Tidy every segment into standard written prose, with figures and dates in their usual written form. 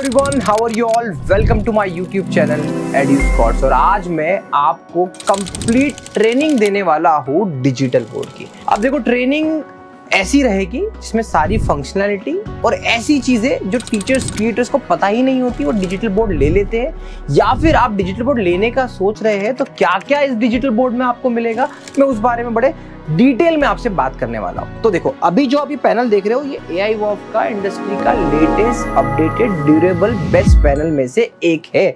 Everyone, how are you all? Welcome to my YouTube channel Eduscors. और आज मैं आपको कंप्लीट ट्रेनिंग देने वाला हूँ डिजिटल बोर्ड की। अब देखो, ट्रेनिंग ऐसी रहेगी जिसमें सारी फंक्शनैलिटी और ऐसी चीजें जो टीचर्स क्रिएटर्स को पता ही नहीं होती वो डिजिटल बोर्ड ले लेते हैं, या फिर आप डिजिटल बोर्ड लेने का सोच रहे हैं तो क्या क्या इस डिजिटल बोर्ड में आपको मिलेगा, मैं उस बारे में बड़े डिटेल में आपसे बात करने वाला हूं। तो देखो, अभी जो अभी पैनल देख रहे हो, ये AI वॉफ का इंडस्ट्री का latest updated durable best panel में से एक है।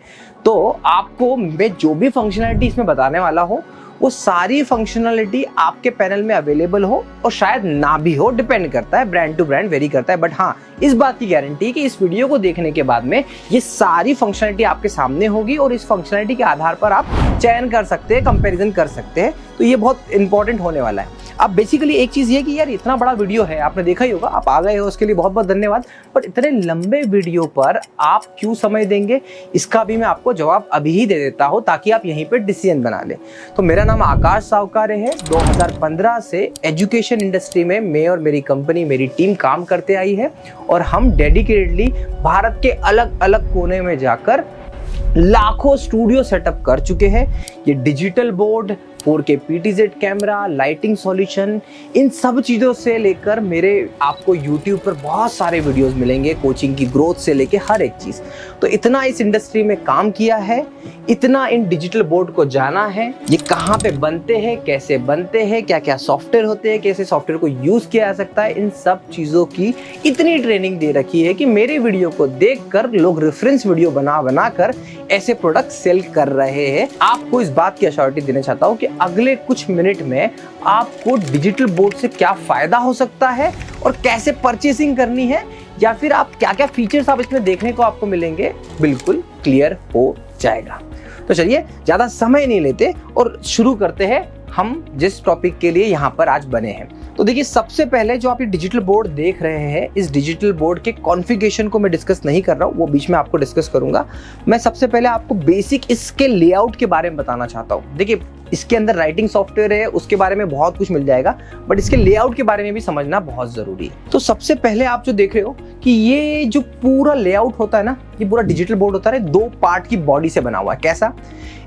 तो आपको मैं जो भी फंक्शनैलिटी इसमें बताने वाला हूं वो सारी फंक्शनैलिटी आपके पैनल में अवेलेबल हो और शायद ना भी हो, डिपेंड करता है, ब्रांड टू ब्रांड वेरी करता है। बट हाँ, इस बात की गारंटी है कि इस वीडियो को देखने के बाद में ये सारी फंक्शनैलिटी आपके सामने होगी और इस फंक्शनैलिटी के आधार पर आप चयन कर सकते हैं, कंपैरिजन कर सकते हैं। तो ये बहुत इंपॉर्टेंट होने वाला है। अब बेसिकली एक चीज़ ये कि यार इतना बड़ा वीडियो है, आपने देखा ही होगा, आप आ गए हो उसके लिए बहुत बहुत धन्यवाद। बट इतने लंबे वीडियो पर आप क्यों समय देंगे, इसका भी मैं आपको जवाब अभी ही दे देता हूँ ताकि आप यहीं पे डिसीजन बना लें। तो मेरा नाम आकाश सावकारे है। 2015 से एजुकेशन इंडस्ट्री में मैं और मेरी कंपनी, मेरी टीम काम करते आई है और हम डेडिकेटेडली भारत के अलग अलग कोने में जाकर लाखों स्टूडियो सेटअप कर चुके हैं। ये digital board, 4K PTZ camera, lighting solution, इन सब चीज़ों से लेकर मेरे आपको YouTube पर बहुत सारे वीडियोस मिलेंगे, कोचिंग की ग्रोथ से लेके हर एक चीज़। तो इतना इस इंडस्ट्री में काम किया है, इतना इन डिजिटल बोर्ड को जाना है, ये कहाँ पे बनते हैं, कैसे बनते हैं, क्या क्या सॉफ्टवेयर होते हैं, कैसे सॉफ्टवेयर को यूज़ किया जा सकता है, इन सब चीज़ों की इतनी ट्रेनिंग दे रखी है कि मेरे वीडियो को देखकर लोग रेफरेंस वीडियो बना कर ऐसे प्रोडक्ट सेल कर रहे हैं। आपको इस बात की अश्योरिटी देना चाहता हूँ कि अगले कुछ मिनट में आपको डिजिटल बोर्ड से क्या फायदा हो सकता है और कैसे परचेसिंग करनी है, या फिर आप क्या क्या फीचर्स आप इसमें देखने को आपको मिलेंगे, बिल्कुल क्लियर हो जाएगा। तो चलिए ज्यादा समय नहीं लेते और शुरू करते हैं हम जिस टॉपिक के लिए यहाँ पर आज बने हैं। तो देखिए, सबसे पहले जो आप ये डिजिटल बोर्ड देख रहे हैं, इस डिजिटल बोर्ड के कॉन्फ़िगरेशन को मैं डिस्कस नहीं कर रहा हूँ, वो बीच में आपको डिस्कस करूंगा। मैं सबसे पहले आपको बेसिक इसके लेआउट के बारे में बताना चाहता हूँ। देखिए, इसके अंदर राइटिंग सॉफ्टवेयर है, उसके बारे में बहुत कुछ मिल जाएगा, बट इसके लेआउट के बारे में भी समझना बहुत जरूरी है। तो सबसे पहले आप जो देख रहे हो कि ये जो पूरा लेआउट होता है ना, ये पूरा डिजिटल बोर्ड होता है 2 पार्ट की बॉडी से बना हुआ है। कैसा?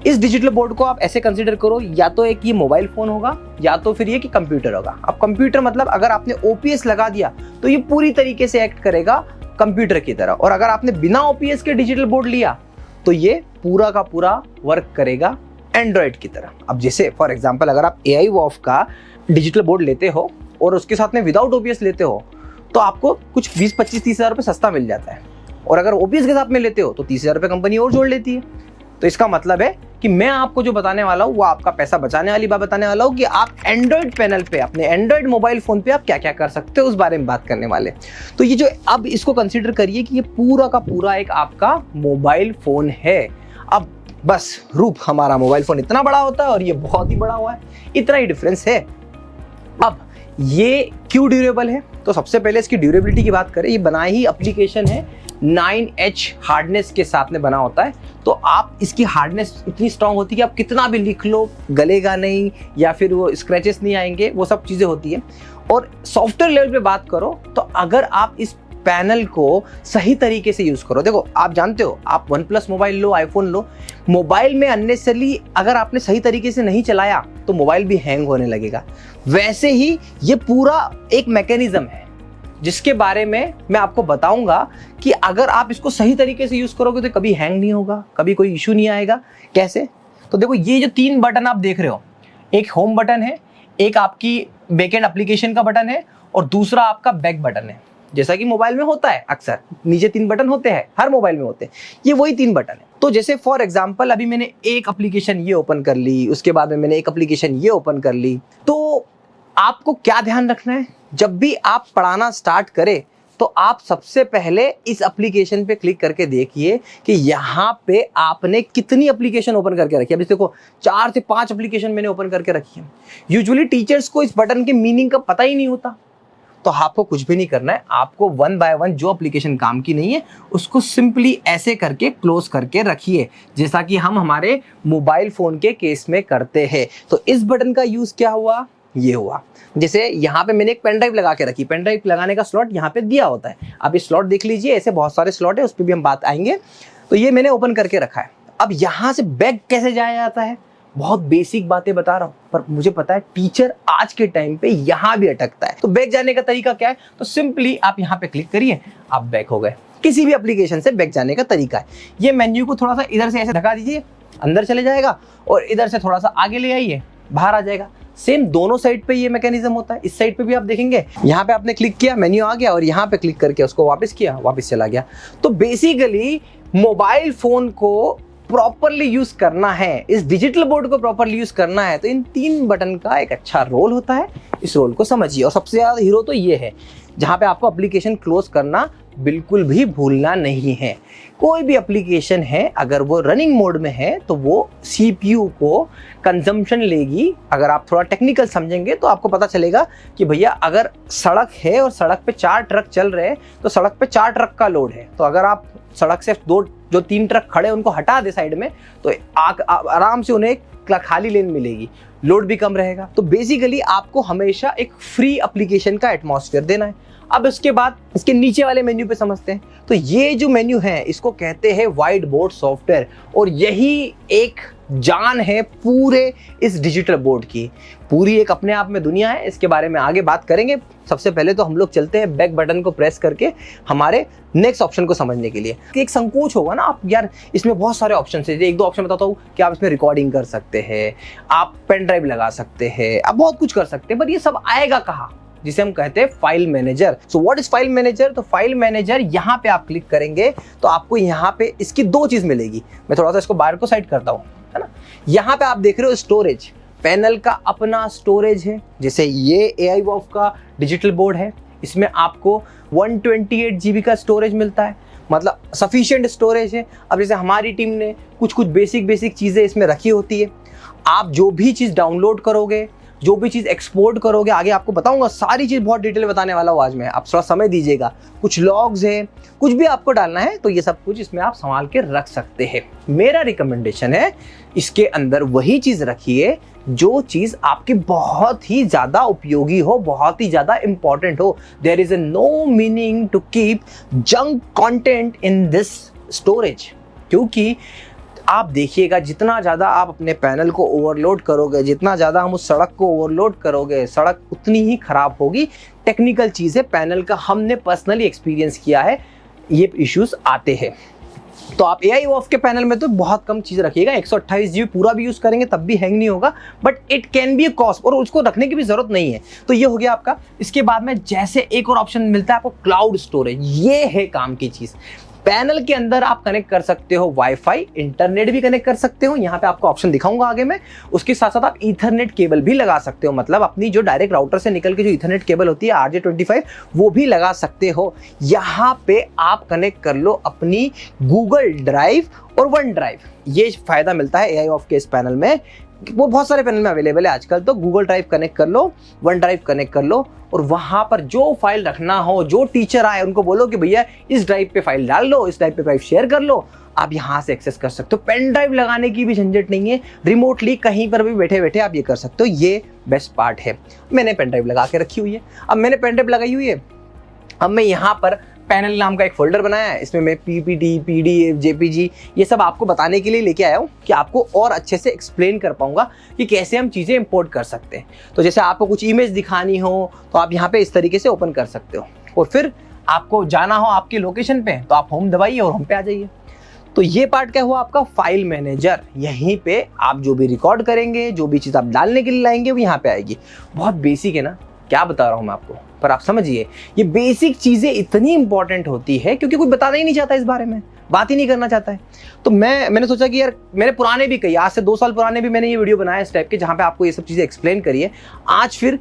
इस डिजिटल बोर्ड को आप ऐसे कंसीडर करो, या तो एक ये मोबाइल फोन होगा या तो फिर ये कि कंप्यूटर होगा। अब कंप्यूटर मतलब अगर आपने OPS लगा दिया तो ये पूरी तरीके से एक्ट करेगा कंप्यूटर की तरह, और अगर आपने बिना OPS के डिजिटल बोर्ड लिया तो ये पूरा का पूरा वर्क करेगा एंड्रॉइड की तरह। अब जैसे फॉर एग्जांपल, अगर आप AI वॉफ का डिजिटल बोर्ड लेते हो और उसके साथ में विदाउट OPS लेते हो तो आपको कुछ 20-25-30 हज़ार रुपये सस्ता मिल जाता है, और अगर OPS के साथ में लेते हो तो 30 हज़ार रुपये कंपनी और जोड़ लेती है। तो इसका मतलब है कि मैं आपको जो बताने वाला हूँ वो आपका पैसा बचाने वाली बात बताने वाला हूँ कि आप एंड्रॉइड पैनल पे, अपने एंड्रॉइड मोबाइल फोन पे आप क्या क्या कर सकते हो, उस बारे में बात करने वाले। तो ये जो, अब इसको कंसीडर करिए कि ये पूरा का पूरा एक आपका मोबाइल फोन है। अब बस रूप हमारा मोबाइल फोन इतना बड़ा होता है और ये बहुत ही बड़ा हुआ है, इतना ही डिफरेंस है। अब ये क्यों ड्यूरेबल है? तो सबसे पहले इसकी ड्यूरेबिलिटी की बात करें, ये बना ही एप्लीकेशन है 9H हार्डनेस के साथ में बना होता है। तो आप इसकी हार्डनेस इतनी स्ट्रांग होती है कि आप कितना भी लिख लो गलेगा नहीं, या फिर वो स्क्रैचेस नहीं आएंगे, वो सब चीज़ें होती है। और सॉफ्टवेयर लेवल पे बात करो तो अगर आप इस पैनल को सही तरीके से यूज़ करो, देखो आप जानते हो, आप OnePlus मोबाइल लो, आईफोन लो, मोबाइल में अननेसेसरली अगर आपने सही तरीके से नहीं चलाया तो मोबाइल भी हैंग होने लगेगा। वैसे ही ये पूरा एक मैकेनिज्म है जिसके बारे में मैं आपको बताऊंगा कि अगर आप इसको सही तरीके से यूज़ करोगे तो कभी हैंग नहीं होगा, कभी कोई इशू नहीं आएगा। कैसे? तो देखो, ये जो 3 बटन आप देख रहे हो, एक होम बटन है, एक आपकी बैकएंड एप्लीकेशन का बटन है, और दूसरा आपका बैक बटन है। जैसा कि मोबाइल में होता है अक्सर, नीचे 3 बटन होते हैं, हर मोबाइल में होते हैं, ये वही 3 बटन है। तो जैसे फॉर एग्जांपल, अभी मैंने एक एप्लीकेशन ये ओपन कर ली, उसके बाद में मैंने एक एप्लीकेशन ये ओपन कर ली। तो आपको क्या ध्यान रखना है, जब भी आप पढ़ाना स्टार्ट करें तो आप सबसे पहले इस एप्लीकेशन पे क्लिक करके देखिए कि यहाँ पे आपने कितनी एप्लीकेशन ओपन करके रखी है। अभी देखो, 4 से 5 एप्लीकेशन मैंने ओपन करके रखी है। यूजुअली टीचर्स को इस बटन के मीनिंग का पता ही नहीं होता, तो आपको कुछ भी नहीं करना है, आपको 1 बाय 1 जो एप्लीकेशन काम की नहीं है उसको सिंपली ऐसे करके क्लोज करके रखिए, जैसा कि हम हमारे मोबाइल फोन के केस में करते हैं। तो इस बटन का यूज क्या हुआ? ये हुआ। जैसे यहाँ पे मैंने एक पेन ड्राइव लगा के रखी, पेन ड्राइव लगाने का स्लॉट यहाँ पे दिया होता है। आप ये स्लॉट देख लीजिए, ऐसे बहुत सारे स्लॉट है, उस पर भी हम बात आएंगे। तो ये मैंने ओपन करके रखा है। अब यहाँ से बैग कैसे जाया जाता है, बहुत बेसिक बातें बता रहा हूँ, पर मुझे पता है टीचर आज के टाइम पे यहाँ भी अटकता है। तो बैग जाने का तरीका क्या है, तो सिंपली आप यहाँ पे क्लिक करिए, आप बैक हो गए। किसी भी एप्लीकेशन से बैक जाने का तरीका है, ये मेन्यू को थोड़ा सा इधर से ऐसे धक्का दीजिए, अंदर चले जाएगा, और इधर से थोड़ा सा आगे ले आइए, बाहर आ जाएगा। सेम दोनों साइड पे ये मैकेनिज्म होता है। इस साइड पे भी आप देखेंगे, यहाँ पे आपने क्लिक किया, मेन्यू आ गया, और यहाँ पे क्लिक करके उसको वापस किया, वापस चला गया। तो बेसिकली मोबाइल फोन को प्रॉपरली यूज करना है, इस डिजिटल बोर्ड को प्रॉपरली यूज करना है, तो इन 3 बटन का एक अच्छा रोल होता है। इस रोल को समझिए, और सबसे ज्यादा हीरो तो ये है, जहां पे आपको एप्लीकेशन क्लोज करना बिल्कुल भी भूलना नहीं है। कोई भी एप्लीकेशन है, अगर वो रनिंग मोड में है तो वो CPU को कंजम्पशन लेगी। अगर आप थोड़ा टेक्निकल समझेंगे तो आपको पता चलेगा कि भैया अगर सड़क है और सड़क पे 4 ट्रक चल रहे हैं, तो सड़क पे 4 ट्रक का लोड है। तो अगर आप सड़क से 3 ट्रक खड़े उनको हटा दे साइड में, तो आराम से उन्हें खाली लेन मिलेगी, लोड भी कम रहेगा। तो बेसिकली आपको हमेशा एक फ्री एप्लीकेशन का एटमॉस्फेयर देना है। अब इसके बाद इसके नीचे वाले मेन्यू पे समझते हैं। तो ये जो मेन्यू है इसको कहते हैं व्हाइट बोर्ड सॉफ्टवेयर, और यही एक जान है पूरे इस डिजिटल बोर्ड की। पूरी एक अपने आप में दुनिया है, इसके बारे में आगे बात करेंगे। सबसे पहले तो हम लोग चलते हैं बैक बटन को प्रेस करके हमारे नेक्स्ट ऑप्शन को समझने के लिए। एक संकोच होगा ना, आप यार इसमें बहुत सारे ऑप्शन है, 1-2 ऑप्शन बताता हूँ कि आप इसमें रिकॉर्डिंग कर सकते हैं, आप पेन ड्राइव लगा सकते हैं, आप बहुत कुछ कर सकते हैं, पर ये सब आएगा कहाँ, जिसे हम कहते हैं file manager. So what is file manager? तो फाइल मैनेजर यहाँ पे आप क्लिक करेंगे तो आपको यहाँ पे इसकी 2 चीज मिलेगी। मैं थोड़ा सा इसको बाहर को साइड करता हूँ, है ना। यहाँ पे आप देख रहे हो स्टोरेज, पैनल का अपना स्टोरेज है। जैसे ये AI वॉफ का डिजिटल बोर्ड है, इसमें आपको 128 GB का स्टोरेज मिलता है, मतलब सफिशिएंट स्टोरेज है। अब जैसे हमारी टीम ने कुछ बेसिक चीजें इसमें रखी होती है। आप जो भी चीज डाउनलोड करोगे, जो भी चीज़ एक्सपोर्ट करोगे, आगे आपको बताऊंगा, सारी चीज़ बहुत डिटेल बताने वाला हूँ आज मैं, आप थोड़ा समय दीजिएगा। कुछ लॉग्स है, कुछ भी आपको डालना है तो ये सब कुछ इसमें आप संभाल के रख सकते हैं। मेरा रिकमेंडेशन है इसके अंदर वही चीज़ रखिए जो चीज़ आपकी बहुत ही ज़्यादा उपयोगी हो, बहुत ही ज़्यादा इंपॉर्टेंट हो। There is no meaning to keep junk content in this storage, क्योंकि आप देखिएगा जितना ज़्यादा आप अपने पैनल को ओवरलोड करोगे, जितना ज़्यादा हम उस सड़क को ओवरलोड करोगे, सड़क उतनी ही ख़राब होगी। टेक्निकल चीज़ें पैनल का हमने पर्सनली एक्सपीरियंस किया है, ये इश्यूज आते हैं। तो आप AI वॉफ के पैनल में तो बहुत कम चीज़ रखिएगा, 128 GB पूरा भी यूज़ करेंगे तब भी हैंग नहीं होगा, but it can be a cost, और उसको रखने की भी ज़रूरत नहीं है। तो ये हो गया आपका। इसके बाद में जैसे एक और ऑप्शन मिलता है आपको क्लाउड स्टोरेज, ये है काम की चीज़। पैनल के अंदर आप कनेक्ट कर सकते हो वाईफाई, इंटरनेट भी कनेक्ट कर सकते हो, यहाँ पे आपको ऑप्शन दिखाऊंगा आगे में। उसके साथ साथ आप ईथरनेट केबल भी लगा सकते हो, मतलब अपनी जो डायरेक्ट राउटर से निकल के जो ईथरनेट केबल होती है RJ25 वो भी लगा सकते हो। यहाँ पे आप कनेक्ट कर लो अपनी गूगल ड्राइव और वन ड्राइव। ये फायदा मिलता है AI वॉफ के इस पैनल में, वो बहुत सारे पैनल में अवेलेबल है आजकल। तो गूगल ड्राइव कनेक्ट कर लो, वन ड्राइव कनेक्ट कर लो, और वहां पर जो फाइल रखना हो, जो टीचर आए उनको बोलो कि भैया इस ड्राइव पे फाइल डाल लो, इस ड्राइव पे फाइल शेयर कर लो, आप यहां से एक्सेस कर सकते हो। पेन ड्राइव लगाने की भी झंझट नहीं है, रिमोटली कहीं पर भी बैठे बैठे आप ये कर सकते हो। ये बेस्ट पार्ट है। मैंने पेन ड्राइव लगा के रखी हुई है। अब मैंने पेन ड्राइव लगाई हुई है, अब मैं यहाँ पर पैनल नाम का एक फोल्डर बनाया है, इसमें मैं PPT, PDF, JPG ये सब आपको बताने के लिए लेके आया हूँ कि आपको और अच्छे से एक्सप्लेन कर पाऊंगा कि कैसे हम चीज़ें इंपोर्ट कर सकते हैं। तो जैसे आपको कुछ इमेज दिखानी हो तो आप यहाँ पे इस तरीके से ओपन कर सकते हो, और फिर आपको जाना हो आपके लोकेशन पे तो आप होम दबाइए और होम पे आ जाइए। तो ये पार्ट क्या हुआ आपका फाइल मैनेजर। यहीं पे आप जो भी रिकॉर्ड करेंगे, जो भी चीज़ आप डालने के लिए लाएंगे वो यहाँ पे आएगी। बहुत बेसिक है ना, क्या बता रहा हूँ मैं आपको, पर आप समझिए ये बेसिक चीज़ें इतनी इंपॉर्टेंट होती है क्योंकि कोई बताना ही नहीं चाहता इस बारे में, बात ही नहीं करना चाहता है। तो मैंने सोचा कि यार मैंने पुराने भी कही, आज से 2 साल पुराने भी मैंने ये वीडियो बनाया इस टाइप के, जहाँ पे आपको ये सब चीज़ें एक्सप्लेन करिए। आज फिर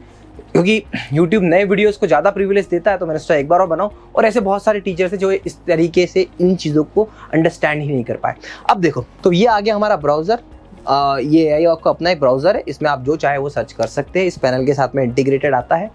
क्योंकि YouTube नए वीडियोस को ज़्यादा प्रिविलेज देता है तो मैंने सोचा एक बार और बनाऊं, और ऐसे बहुत सारे टीचर्स हैं जो इस तरीके से इन चीज़ों को अंडरस्टैंड ही नहीं कर पाए। अब देखो, तो ये आ गया हमारा ब्राउज़र। ये AI वॉफ का अपना एक ब्राउज़र है, इसमें आप जो चाहे वो सर्च कर सकते हैं। इस पैनल के साथ में इंटीग्रेटेड आता है,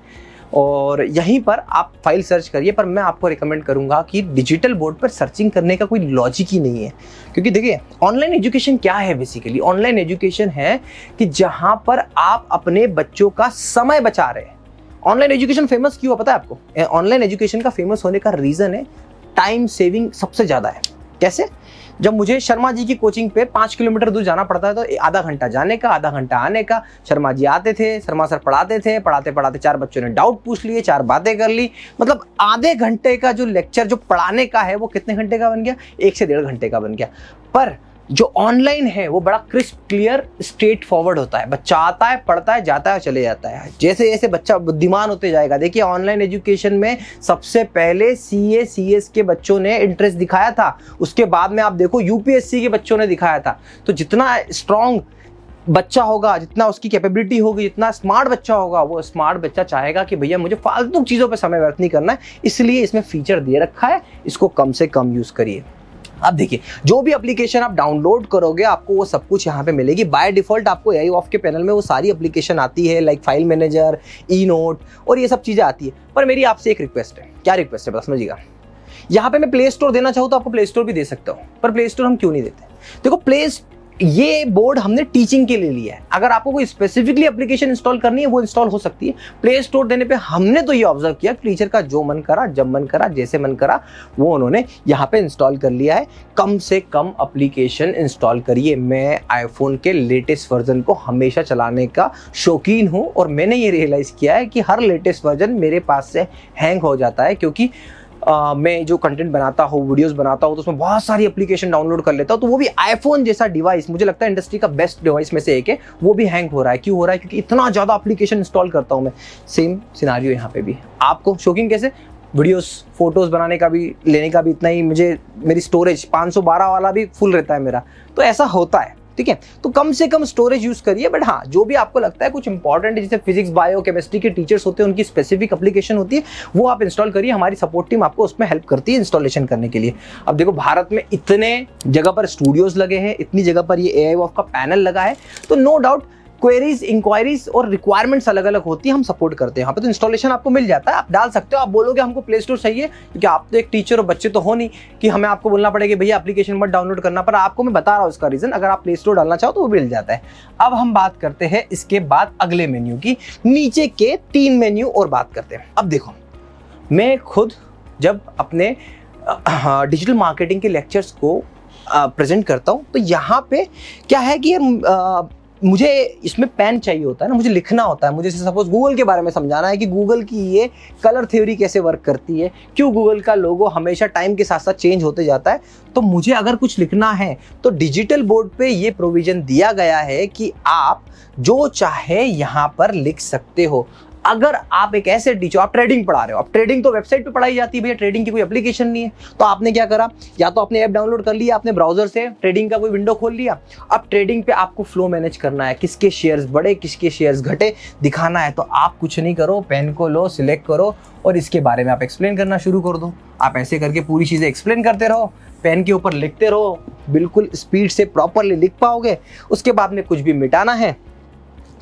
और यहीं पर आप फाइल सर्च करिए। पर मैं आपको रिकमेंड करूंगा कि डिजिटल बोर्ड पर सर्चिंग करने का कोई लॉजिक ही नहीं है, क्योंकि देखिए ऑनलाइन एजुकेशन क्या है। बेसिकली ऑनलाइन एजुकेशन है कि जहां पर आप अपने बच्चों का समय बचा रहे हैं। ऑनलाइन एजुकेशन फेमस क्यों है पता है आपको? ऑनलाइन एजुकेशन का फेमस होने का रीजन है टाइम सेविंग सबसे ज्यादा है। कैसे? जब मुझे शर्मा जी की कोचिंग पे 5 किलोमीटर दूर जाना पड़ता है तो आधा घंटा जाने का, आधा घंटा आने का। शर्मा जी आते थे, शर्मा सर पढ़ाते थे, पढ़ाते पढ़ाते 4 बच्चों ने डाउट पूछ लिए, 4 बातें कर ली। मतलब आधे घंटे का जो लेक्चर जो पढ़ाने का है वो कितने घंटे का बन गया? 1 से 1.5 घंटे का बन गया। पर जो ऑनलाइन है वो बड़ा क्रिस्प, क्लियर, स्ट्रेट फॉरवर्ड होता है। बच्चा आता है, पढ़ता है, जाता है, चले जाता है। जैसे जैसे बच्चा बुद्धिमान होते जाएगा। देखिए ऑनलाइन एजुकेशन में सबसे पहले CA CS के बच्चों ने इंटरेस्ट दिखाया था, उसके बाद में आप देखो UPSC के बच्चों ने दिखाया था। तो जितना स्ट्रॉन्ग बच्चा होगा, जितना उसकी कैपेबिलिटी होगी, जितना स्मार्ट बच्चा होगा, वो स्मार्ट बच्चा चाहेगा कि भैया मुझे फालतू चीज़ों पे समय व्यर्थ नहीं करना है, इसलिए इसमें फीचर दे रखा है, इसको कम से कम यूज़ करिए। अब देखिए जो भी एप्लीकेशन आप डाउनलोड करोगे आपको वो सब कुछ यहाँ पे मिलेगी। बाय डिफॉल्ट आपको AI ऑफ के पैनल में वो सारी एप्लीकेशन आती है, लाइक फाइल मैनेजर, ई-नोट और ये सब चीज़ें आती है। पर मेरी आपसे एक रिक्वेस्ट है। क्या रिक्वेस्ट है बता समझिएगा। यहाँ पे मैं प्ले स्टोर देना चाहूँ तो आपको प्ले स्टोर भी दे सकता हूँ, पर प्ले स्टोर हम क्यों नहीं देते? देखो ये बोर्ड हमने टीचिंग के लिए लिया है। अगर आपको कोई स्पेसिफिकली एप्लीकेशन इंस्टॉल करनी है वो इंस्टॉल हो सकती है। प्ले स्टोर देने पे हमने तो ये ऑब्जर्व किया टीचर का जो मन करा, जब मन करा, जैसे मन करा वो उन्होंने यहाँ पे इंस्टॉल कर लिया है। कम से कम एप्लीकेशन इंस्टॉल करिए। मैं आईफोन के लेटेस्ट वर्जन को हमेशा चलाने का शौकीन हूँ और मैंने ये रियलाइज़ किया है कि हर लेटेस्ट वर्जन मेरे पास से हैंग हो जाता है, क्योंकि मैं जो कंटेंट बनाता हूँ, वीडियोस बनाता हूँ, तो उसमें बहुत सारी एप्लीकेशन डाउनलोड कर लेता हूँ। तो वो भी आईफोन जैसा डिवाइस, मुझे लगता है इंडस्ट्री का बेस्ट डिवाइस में से एक है, वो भी हैंग हो रहा है। क्यों हो रहा है? क्योंकि इतना ज़्यादा एप्लीकेशन इंस्टॉल करता हूँ मैं। सेम सिनारियो यहाँ पे भी। आपको शौकीन कैसे? वीडियोस, फोटोज़ बनाने का भी, लेने का भी इतना ही। मुझे मेरी स्टोरेज 512 वाला भी फुल रहता है मेरा, तो ऐसा होता है। ठीक है, तो कम से कम स्टोरेज यूज करिए। बट हाँ, जो भी आपको लगता है कुछ इंपॉर्टेंट, जैसे फिजिक्स, बायो, केमिस्ट्री के टीचर्स होते हैं, उनकी स्पेसिफिक एप्लीकेशन होती है, वो आप इंस्टॉल करिए। हमारी सपोर्ट टीम आपको उसमें हेल्प करती है इंस्टॉलेशन करने के लिए। अब देखो भारत में इतने जगह पर स्टूडियोज लगे हैं, इतनी जगह पर ये AI ऑफ का पैनल लगा है, तो नो डाउट क्वेरीज, इंक्वायरीज और रिक्वायरमेंट्स अलग अलग होती है, हम सपोर्ट करते हैं यहाँ पे। तो इंस्टॉलेशन आपको मिल जाता है, आप डाल सकते हो। आप बोलोगे हमको प्ले स्टोर चाहिए, क्योंकि आप तो एक टीचर और बच्चे तो हो नहीं कि हमें आपको बोलना पड़ेगा भैया एप्लीकेशन मत डाउनलोड करना। पर आपको मैं बता रहा हूँ इसका रीजन, अगर आप प्ले स्टोर डालना चाहो तो वो मिल जाता है। अब हम बात करते हैं इसके बाद अगले मेन्यू की, नीचे के 3 मेन्यू और बात करते हैं। अब देखो मैं खुद जब अपने डिजिटल मार्केटिंग के लेक्चर्स को प्रेजेंट करता हूँ तो यहाँ पे क्या है कि मुझे इसमें पेन चाहिए होता है ना, मुझे लिखना होता है। मुझे सपोज गूगल के बारे में समझाना है कि गूगल की ये कलर थ्योरी कैसे वर्क करती है, क्यों गूगल का लोगो हमेशा टाइम के साथ साथ चेंज होते जाता है। तो मुझे अगर कुछ लिखना है तो डिजिटल बोर्ड पे ये प्रोविजन दिया गया है कि आप जो चाहे यहाँ पर लिख सकते हो। अगर आप एक ऐसे टीचर, आप ट्रेडिंग पढ़ा रहे हो, अब ट्रेडिंग तो वेबसाइट पे पढ़ाई जाती है भैया, ट्रेडिंग की कोई एप्लीकेशन नहीं है, तो आपने क्या करा, या तो आपने ऐप डाउनलोड कर लिया, आपने ब्राउजर से ट्रेडिंग का कोई विंडो खोल लिया। अब ट्रेडिंग पे आपको फ्लो मैनेज करना है, किसके शेयर्स बढ़े, किसके शेयर्स घटे, दिखाना है। तो आप कुछ नहीं करो, पेन को लो, सिलेक्ट करो और इसके बारे में आप एक्सप्लेन करना शुरू कर दो। आप ऐसे करके पूरी चीज़ें एक्सप्लेन करते रहो, पेन के ऊपर लिखते रहो, बिल्कुल स्पीड से प्रॉपरली लिख पाओगे। उसके बाद में कुछ भी मिटाना है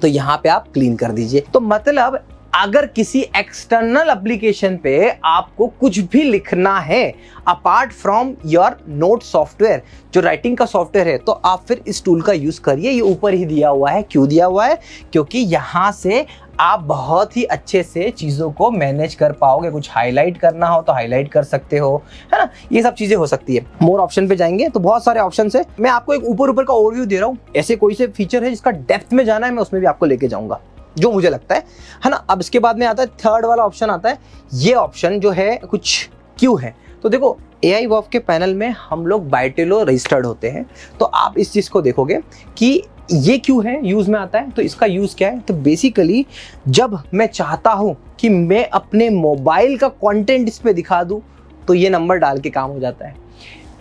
तो यहाँ पे आप क्लीन कर दीजिए। तो मतलब अगर किसी एक्सटर्नल एप्लीकेशन पे आपको कुछ भी लिखना है apart from your note software, जो राइटिंग का सॉफ्टवेयर है, तो आप फिर इस टूल का यूज करिए। ये ऊपर ही दिया हुआ है। क्यों दिया हुआ है? क्योंकि यहाँ से आप बहुत ही अच्छे से चीज़ों को मैनेज कर पाओगे। कुछ हाईलाइट करना हो तो हाईलाइट कर सकते हो, है ना, ये सब चीज़ें हो सकती है। मोर ऑप्शन पे जाएंगे तो बहुत सारे ऑप्शन है। मैं आपको एक ऊपर का ओवरव्यू दे रहा हूँ। ऐसे कोई से फीचर है जिसका डेप्थ में जाना है, मैं उसमें भी आपको लेके जाऊंगा जो मुझे लगता है ना। अब इसके बाद में आता है थर्ड वाला ऑप्शन आता है। ये ऑप्शन जो है कुछ क्यों है, तो देखो AI वर्क के पैनल में हम लोग बाइटेलो रजिस्टर्ड होते हैं, तो आप इस चीज़ को देखोगे कि ये क्यों है, यूज़ में आता है। तो इसका यूज़ क्या है, तो बेसिकली जब मैं चाहता हूँ कि मैं अपने मोबाइल का कंटेंट इस पे दिखा दूँ तो ये नंबर डाल के काम हो जाता है।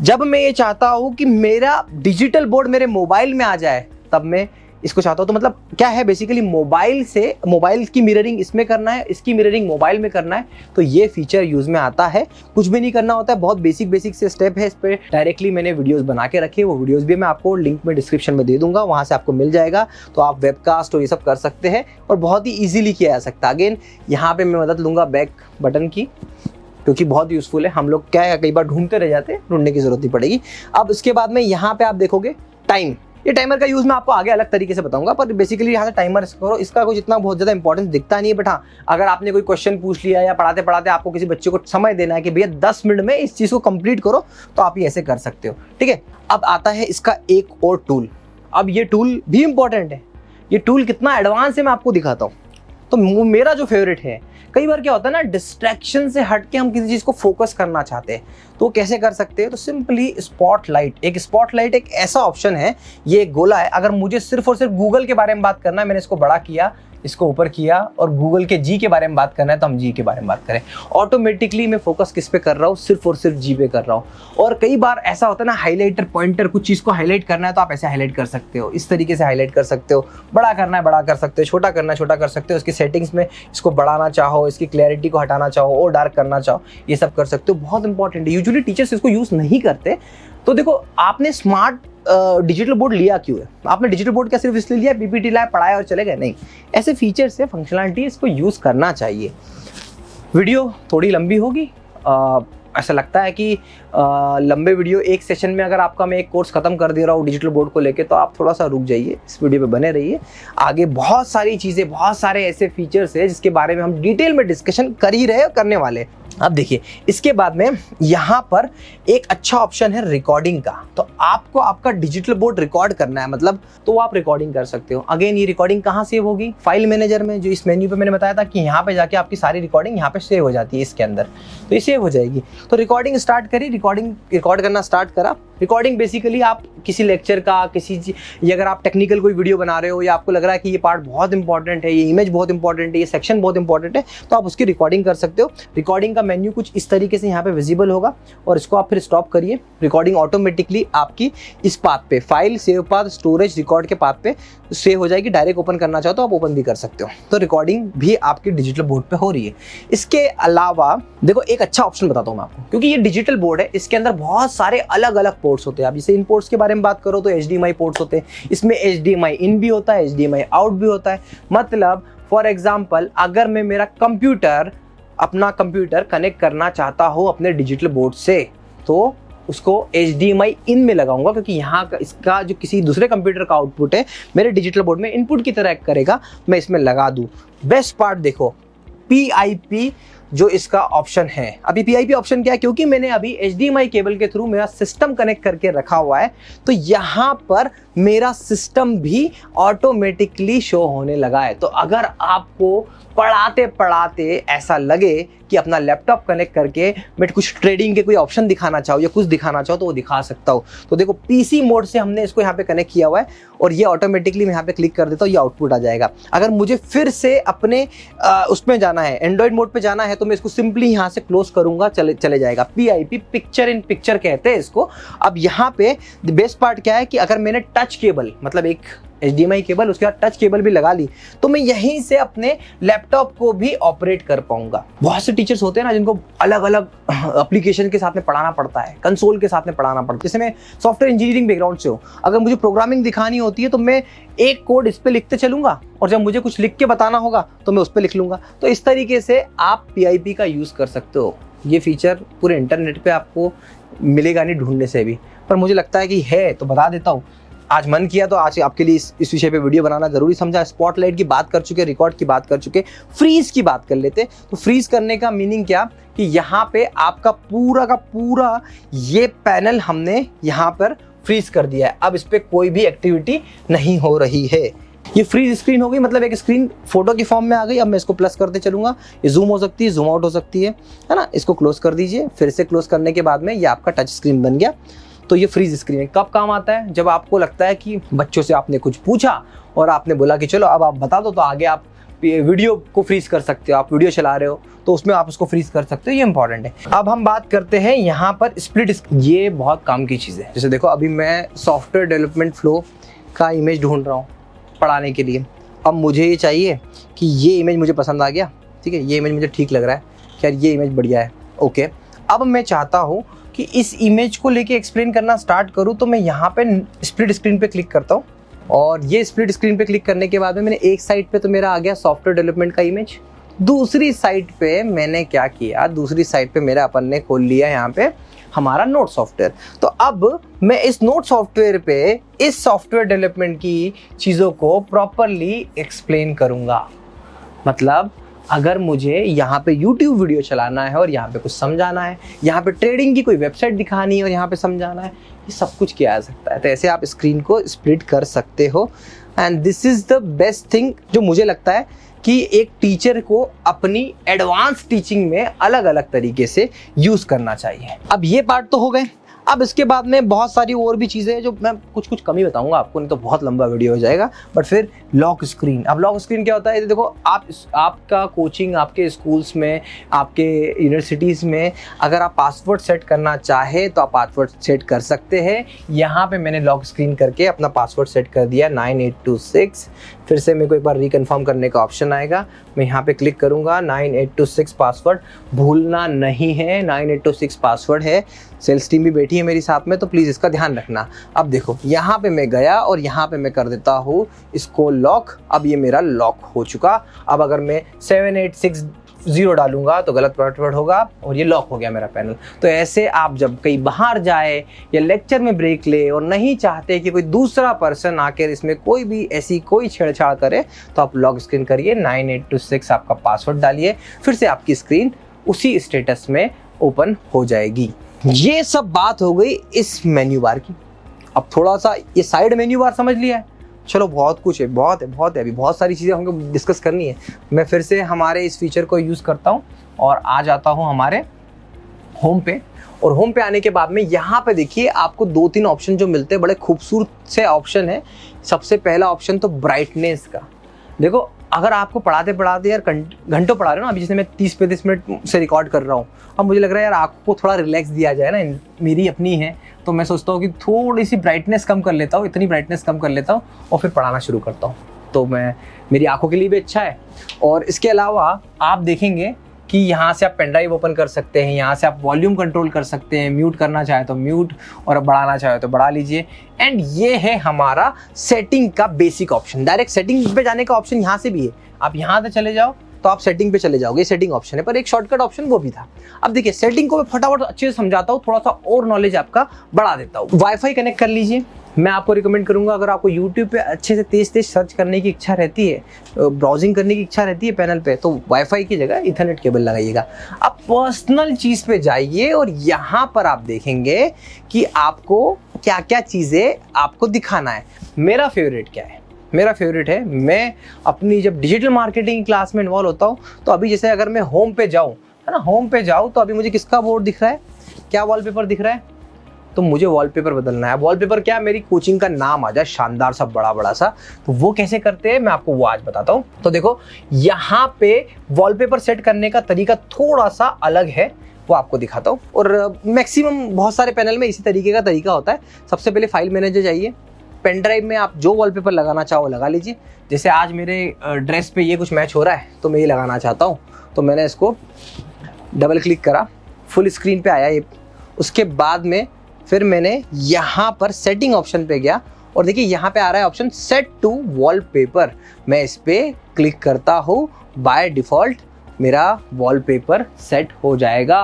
जब मैं ये चाहता हूँ कि मेरा डिजिटल बोर्ड मेरे मोबाइल में आ जाए तब मैं इसको चाहता हूँ। तो मतलब क्या है, बेसिकली मोबाइल की मिररिंग इसमें करना है, इसकी मिररिंग मोबाइल में करना है, तो ये फीचर यूज में आता है। कुछ भी नहीं करना होता है, बहुत बेसिक से स्टेप है। इस पर डायरेक्टली मैंने वीडियोस बना के रखे, वो वीडियोस भी मैं आपको लिंक में डिस्क्रिप्शन में दे दूंगा, वहां से आपको मिल जाएगा। तो आप वेबकास्ट और ये सब कर सकते हैं और बहुत ही ईजिली किया जा सकता है। अगेन यहाँ पे मैं मदद लूंगा बैक बटन की, क्योंकि बहुत यूजफुल है। हम लोग क्या है, कई बार ढूंढते रह जाते हैं, ढूंढने की जरूरत नहीं पड़ेगी। अब इसके बाद में यहाँ पे आप देखोगे टाइम। ये टाइमर का यूज मैं आपको आगे अलग तरीके से बताऊंगा, पर बेसिकली यहाँ से टाइमर करो। इसका कुछ इतना बहुत ज्यादा इंपॉर्टेंस दिखता नहीं है, बट हाँ, अगर आपने कोई क्वेश्चन पूछ लिया या पढ़ाते पढ़ाते आपको किसी बच्चे को समय देना है कि भैया 10 मिनट में इस चीज को कंप्लीट करो, तो आप ये ऐसे कर सकते हो। ठीक है, अब आता है इसका एक और टूल। अब ये टूल भी इंपॉर्टेंट है। ये टूल कितना एडवांस है मैं आपको दिखाता हूँ। तो मेरा जो फेवरेट है, कई बार क्या होता है ना, डिस्ट्रैक्शन से हट के हम किसी चीज को फोकस करना चाहते हैं, तो कैसे कर सकते हैं? तो सिंपली स्पॉटलाइट। एक स्पॉटलाइट एक ऐसा ऑप्शन है, ये एक गोला है। अगर मुझे सिर्फ और सिर्फ गूगल के बारे में बात करना है, मैंने इसको बड़ा किया, इसको ऊपर किया, और गूगल के जी के बारे में बात करना है तो हम जी के बारे में बात करें। ऑटोमेटिकली मैं फोकस किस पे कर रहा हूँ? सिर्फ और सिर्फ जी पे कर रहा हूँ। और कई बार ऐसा होता है ना, हाईलाइटर पॉइंटर, कुछ चीज़ को हाईलाइट करना है तो आप ऐसे हाईलाइट कर सकते हो, इस तरीके से हाईलाइट कर सकते हो। बड़ा करना है बड़ा कर सकते हो, छोटा करना है छोटा कर सकते हो। इसकी सेटिंग्स में इसको बढ़ाना चाहो, इसकी क्लैरिटी को हटाना चाहो और डार्क करना चाहो, ये सब कर सकते हो। बहुत इंपॉर्टेंट है, यूजुअली टीचर्स इसको यूज़ नहीं करते। तो देखो, आपने स्मार्ट डिजिटल बोर्ड लिया क्यों है? आपने डिजिटल बोर्ड क्या सिर्फ इसलिए लिया पीपीटी लाया पढ़ाया और चले गए? नहीं, ऐसे फीचर्स से फंक्शनलिटी इसको यूज़ करना चाहिए। वीडियो थोड़ी लंबी होगी, ऐसा लगता है कि लंबे वीडियो एक सेशन में, अगर आपका मैं एक कोर्स खत्म कर दे रहा हूँ डिजिटल बोर्ड को लेके, तो आप थोड़ा सा रुक जाइए, इस वीडियो पे बने रहिए। आगे बहुत सारी चीज़ें, बहुत सारे ऐसे फीचर्स है जिसके बारे में हम डिटेल में डिस्कशन कर ही रहे और करने वाले। अब देखिए, इसके बाद में यहाँ पर एक अच्छा ऑप्शन है रिकॉर्डिंग का। तो आपको आपका डिजिटल बोर्ड रिकॉर्ड करना है, मतलब तो आप रिकॉर्डिंग कर सकते हो। अगेन ये रिकॉर्डिंग कहाँ सेव होगी? फाइल मैनेजर में, जो इस मेन्यू पे मैंने बताया था कि यहाँ पे जाके आपकी सारी रिकॉर्डिंग यहाँ पे सेव हो जाती है इसके अंदर, तो ये सेव हो जाएगी। तो रिकॉर्डिंग स्टार्ट करी, रिकॉर्ड करना स्टार्ट करा। रिकॉर्डिंग बेसिकली आप किसी लेक्चर का, ये अगर आप टेक्निकल कोई वीडियो बना रहे हो या आपको लग रहा है कि ये पार्ट बहुत इंपॉर्टेंट है, ये इमेज बहुत इंपॉर्टेंट है, ये सेक्शन बहुत इंपॉर्टेंट है, तो आप उसकी रिकॉर्डिंग कर सकते हो। रिकॉर्डिंग का मेन्यू कुछ इस तरीके से यहाँ पे विजिबल होगा, और इसको आप फिर स्टॉप करिए। रिकॉर्डिंग ऑटोमेटिकली आपकी इस पाथ पे, file save path storage record के पाथ पे सेव हो जाएगी। डायरेक्ट ओपन करना चाहो तो आप ओपन भी कर सकते हो। तो रिकॉर्डिंग भी आपकी डिजिटल बोर्ड पे हो रही है। इसके अलावा देखो, एक अच्छा ऑप्शन बताता हूँ मैं आपको, क्योंकि ये डिजिटल बोर्ड है, इसके अंदर बहुत सारे अलग अलग पोर्ट्स होते हैं। अब जैसे इन पोर्ट्स के बारे में बात करो तो HDMI पोर्ट्स होते हैं, इसमें HDMI इन भी होता है, HDMI आउट भी होता है। मतलब फॉर एग्जाम्पल, अगर मैं मेरा अपना कंप्यूटर कनेक्ट करना चाहता हूँ अपने डिजिटल बोर्ड से, तो उसको HDMI इन में लगाऊंगा, क्योंकि यहाँ का इसका जो किसी दूसरे कंप्यूटर का आउटपुट है मेरे डिजिटल बोर्ड में इनपुट की तरह एक्ट करेगा, मैं इसमें लगा दूँ। बेस्ट पार्ट देखो, PIP जो इसका ऑप्शन है। अभी PIP ऑप्शन क्या है? क्योंकि मैंने अभी HDMI केबल के थ्रू मेरा सिस्टम कनेक्ट करके रखा हुआ है, तो यहाँ पर मेरा सिस्टम भी ऑटोमेटिकली शो होने लगा है। तो अगर आपको पढ़ाते पढ़ाते ऐसा लगे कि अपना लैपटॉप कनेक्ट करके मैं कुछ ट्रेडिंग के कोई ऑप्शन दिखाना चाहूँ या कुछ दिखाना चाहूँ, तो वो दिखा सकता हूँ। तो देखो, PC मोड से हमने इसको यहाँ पे कनेक्ट किया हुआ है, और ये ऑटोमेटिकली मैं यहाँ पे क्लिक कर देता हूँ, ये आउटपुट आ जाएगा। अगर मुझे फिर से अपने उसमें जाना है, एंड्रॉइड मोड पे जाना है, तो मैं इसको सिंपली यहाँ से क्लोज करूंगा, चले जाएगा। PIP पिक्चर इन पिक्चर कहते हैं इसको। अब यहाँ पे बेस्ट पार्ट क्या है कि अगर मैंने टच केबल, मतलब एक HDMI केबल, उसके बाद टच केबल भी लगा ली, तो मैं यहीं से अपने लैपटॉप को भी ऑपरेट कर पाऊंगा। बहुत से टीचर्स होते हैं ना जिनको अलग अलग एप्लीकेशन के साथ में पढ़ाना पड़ता है, कंसोल के साथ में पढ़ाना पड़ता है। जैसे मैं सॉफ्टवेयर इंजीनियरिंग बैकग्राउंड से हूँ, अगर मुझे प्रोग्रामिंग दिखानी होती है तो मैं एक कोड इस पर लिखते चलूंगा, और जब मुझे कुछ लिख के बताना होगा तो मैं उस पर लिख लूंगा। तो इस तरीके से आप PIP का यूज़ कर सकते हो। ये फीचर पूरे इंटरनेट पे आपको मिलेगा नहीं ढूंढने से भी, पर मुझे लगता है कि है, तो बता देता हूँ। आज मन किया तो आज आपके लिए इस विषय पे वीडियो बनाना जरूरी समझा। स्पॉटलाइट की बात कर चुके, रिकॉर्ड की बात कर चुके, फ्रीज की बात कर लेते। तो फ्रीज करने का मीनिंग क्या कि यहाँ पे आपका पूरा का पूरा ये पैनल हमने यहाँ पर फ्रीज कर दिया है। अब इस पर कोई भी एक्टिविटी नहीं हो रही है। ये फ्रीज स्क्रीन हो गई, मतलब एक स्क्रीन फोटो की फॉर्म में आ गई। अब मैं इसको प्लस करते चलूंगा, ये जूम हो सकती है, जूम आउट हो सकती है ना। इसको क्लोज कर दीजिए, फिर से क्लोज करने के बाद में ये आपका टच स्क्रीन बन गया। तो ये फ्रीज स्क्रीन कब काम आता है? जब आपको लगता है कि बच्चों से आपने कुछ पूछा और आपने बोला कि चलो अब आप बता दो, तो आगे आप वीडियो को फ्रीज कर सकते हो। आप वीडियो चला रहे हो तो उसमें आप उसको फ्रीज कर सकते हो, ये इंपॉर्टेंट है। अब हम बात करते हैं यहाँ पर स्प्लिट। ये बहुत काम की चीज़ है। जैसे देखो, अभी मैं सॉफ्टवेयर डेवलपमेंट फ्लो का इमेज ढूंढ रहा हूँ, पढ़ाने के लिए। अब मुझे ये चाहिए कि ये इमेज मुझे पसंद आ गया, ठीक है, ये इमेज मुझे ठीक लग रहा है, खैर ये इमेज बढ़िया है, ओके। अब मैं चाहता हूँ कि इस इमेज को लेके एक्सप्लेन करना स्टार्ट करूँ, तो मैं यहाँ पे स्प्लिट स्क्रीन पे क्लिक करता हूँ और ये स्प्लिट स्क्रीन पे क्लिक करने के बाद में मैंने एक साइड पे तो मेरा आ गया सॉफ्टवेयर डेवलपमेंट का इमेज, दूसरी साइड पे मैंने क्या किया, दूसरी साइड पे मेरा अपन ने खोल लिया यहाँ पे हमारा नोट सॉफ्टवेयर। तो अब मैं इस नोट सॉफ्टवेयर पे इस सॉफ्टवेयर डेवलपमेंट की चीज़ों को प्रॉपरली एक्सप्लेन करूँगा। मतलब अगर मुझे यहाँ पे YouTube वीडियो चलाना है और यहाँ पे कुछ समझाना है, यहाँ पे ट्रेडिंग की कोई वेबसाइट दिखानी है और यहाँ पे समझाना है, ये सब कुछ किया जा सकता है। तो ऐसे आप स्क्रीन को स्प्लिट कर सकते हो and this is the best thing जो मुझे लगता है कि एक टीचर को अपनी एडवांस टीचिंग में अलग अलग तरीके से यूज़ करना चाहिए। अब ये पार्ट तो हो गए। अब इसके बाद में बहुत सारी और भी चीज़ें हैं जो मैं कुछ कम ही बताऊंगा आपको, नहीं तो बहुत लंबा वीडियो हो जाएगा। बट फिर लॉक स्क्रीन। अब लॉक स्क्रीन क्या होता है, देखो आपका कोचिंग, आपके स्कूल्स में, आपके यूनिवर्सिटीज़ में अगर आप पासवर्ड सेट करना चाहे तो आप पासवर्ड सेट कर सकते हैं। यहाँ पे मैंने लॉक स्क्रीन करके अपना पासवर्ड सेट कर दिया 9826। फिर से मेरे को एक बार रिकन्फर्म करने का ऑप्शन आएगा, मैं यहाँ पे क्लिक करूँगा। 9826 पासवर्ड भूलना नहीं है, 9826 पासवर्ड है। सेल्स टीम भी बैठी है मेरी साथ में, तो प्लीज़ इसका ध्यान रखना। अब देखो यहाँ पे मैं गया और यहाँ पे मैं कर देता हूँ इसको लॉक। अब ये मेरा लॉक हो चुका। अब अगर मैं 7860 डालूंगा तो गलत पासवर्ड होगा और ये लॉक हो गया मेरा पैनल। तो ऐसे आप जब कहीं बाहर जाए या लेक्चर में ब्रेक ले और नहीं चाहते कि कोई दूसरा पर्सन आकर इसमें कोई भी ऐसी कोई छेड़छाड़ करे, तो आप लॉक स्क्रीन करिए, 9826 आपका पासवर्ड डालिए, फिर से आपकी स्क्रीन उसी स्टेटस में ओपन हो जाएगी। ये सब बात हो गई इस मेन्यू बार की। अब थोड़ा सा ये साइड मेन्यू बार समझ लिया है, चलो बहुत कुछ है, बहुत है, अभी बहुत सारी चीज़ें हमको डिस्कस करनी है। मैं फिर से हमारे इस फीचर को यूज़ करता हूँ और आ जाता हूँ हमारे होम पे। और होम पे आने के बाद में यहाँ पे देखिए आपको 2-3 ऑप्शन जो मिलते हैं, बड़े खूबसूरत से ऑप्शन है। सबसे पहला ऑप्शन तो ब्राइटनेस का। देखो अगर आपको पढ़ाते पढ़ाते यार घंटों पढ़ा रहे हो ना, अभी जैसे मैं 30-35 मिनट से रिकॉर्ड कर रहा हूँ, अब मुझे लग रहा है यार आँखों को थोड़ा रिलैक्स दिया जाए ना, मेरी अपनी है, तो मैं सोचता हूँ कि थोड़ी सी ब्राइटनेस कम कर लेता हूँ, इतनी ब्राइटनेस कम कर लेता हूँ और फिर पढ़ाना शुरू करता हूँ। तो मेरी आँखों के लिए भी अच्छा है। और इसके अलावा आप देखेंगे कि यहाँ से आप पेन ड्राइव ओपन कर सकते हैं, यहाँ से आप वॉल्यूम कंट्रोल कर सकते हैं, म्यूट करना चाहे तो म्यूट और बढ़ाना चाहे तो बढ़ा लीजिए। एंड ये है हमारा सेटिंग का बेसिक ऑप्शन। डायरेक्ट सेटिंग पे जाने का ऑप्शन यहाँ से भी है, आप यहाँ से चले जाओ तो आप सेटिंग पे चले जाओगे, सेटिंग ऑप्शन है, पर एक शॉर्टकट ऑप्शन वो भी था। अब देखिए सेटिंग को मैं फटाफट अच्छे से समझाता हूँ, थोड़ा सा और नॉलेज आपका बढ़ा देता हूँ। वाईफाई कनेक्ट कर लीजिए। मैं आपको रिकमेंड करूंगा, अगर आपको YouTube पे अच्छे से तेज सर्च करने की इच्छा रहती है, ब्राउजिंग करने की इच्छा रहती है पैनल पे, तो वाईफाई की जगह इथरनेट केबल लगाइएगा। अब पर्सनल चीज़ पे जाइए और यहाँ पर आप देखेंगे कि आपको क्या क्या चीज़ें आपको दिखाना है। मेरा फेवरेट क्या है, मेरा फेवरेट है, मैं अपनी जब डिजिटल मार्केटिंग क्लास में इन्वॉल्व होता हूँ, तो अभी जैसे अगर मैं होम पे जाऊँ, है ना, होम पे जाऊँ तो अभी मुझे किसका बोर्ड दिख रहा है, क्या वॉलपेपर दिख रहा है, तो मुझे वॉलपेपर बदलना है। वॉलपेपर क्या, मेरी कोचिंग का नाम आ जाए शानदार सा, बड़ा बड़ा सा। तो वो कैसे करते हैं मैं आपको वो आज बताता हूँ। तो देखो यहाँ पे वॉलपेपर सेट करने का तरीका थोड़ा सा अलग है, वो आपको दिखाता हूँ। और मैक्सिमम बहुत सारे पैनल में इसी तरीके का तरीका होता है। सबसे पहले फाइल मैनेजर जाइए, पेन ड्राइव में आप जो वॉलपेपर लगाना चाहो लगा लीजिए। जैसे आज मेरे ड्रेस पे ये कुछ मैच हो रहा है तो मैं ये लगाना चाहता हूँ, तो मैंने इसको डबल क्लिक करा, फुल स्क्रीन पे आया ये। उसके बाद में फिर मैंने यहाँ पर सेटिंग ऑप्शन पे गया और देखिए यहाँ पे आ रहा है ऑप्शन सेट टू वॉलपेपर। मैं इस पर क्लिक करता हूँ, बाय डिफ़ॉल्ट मेरा वॉलपेपर सेट हो जाएगा।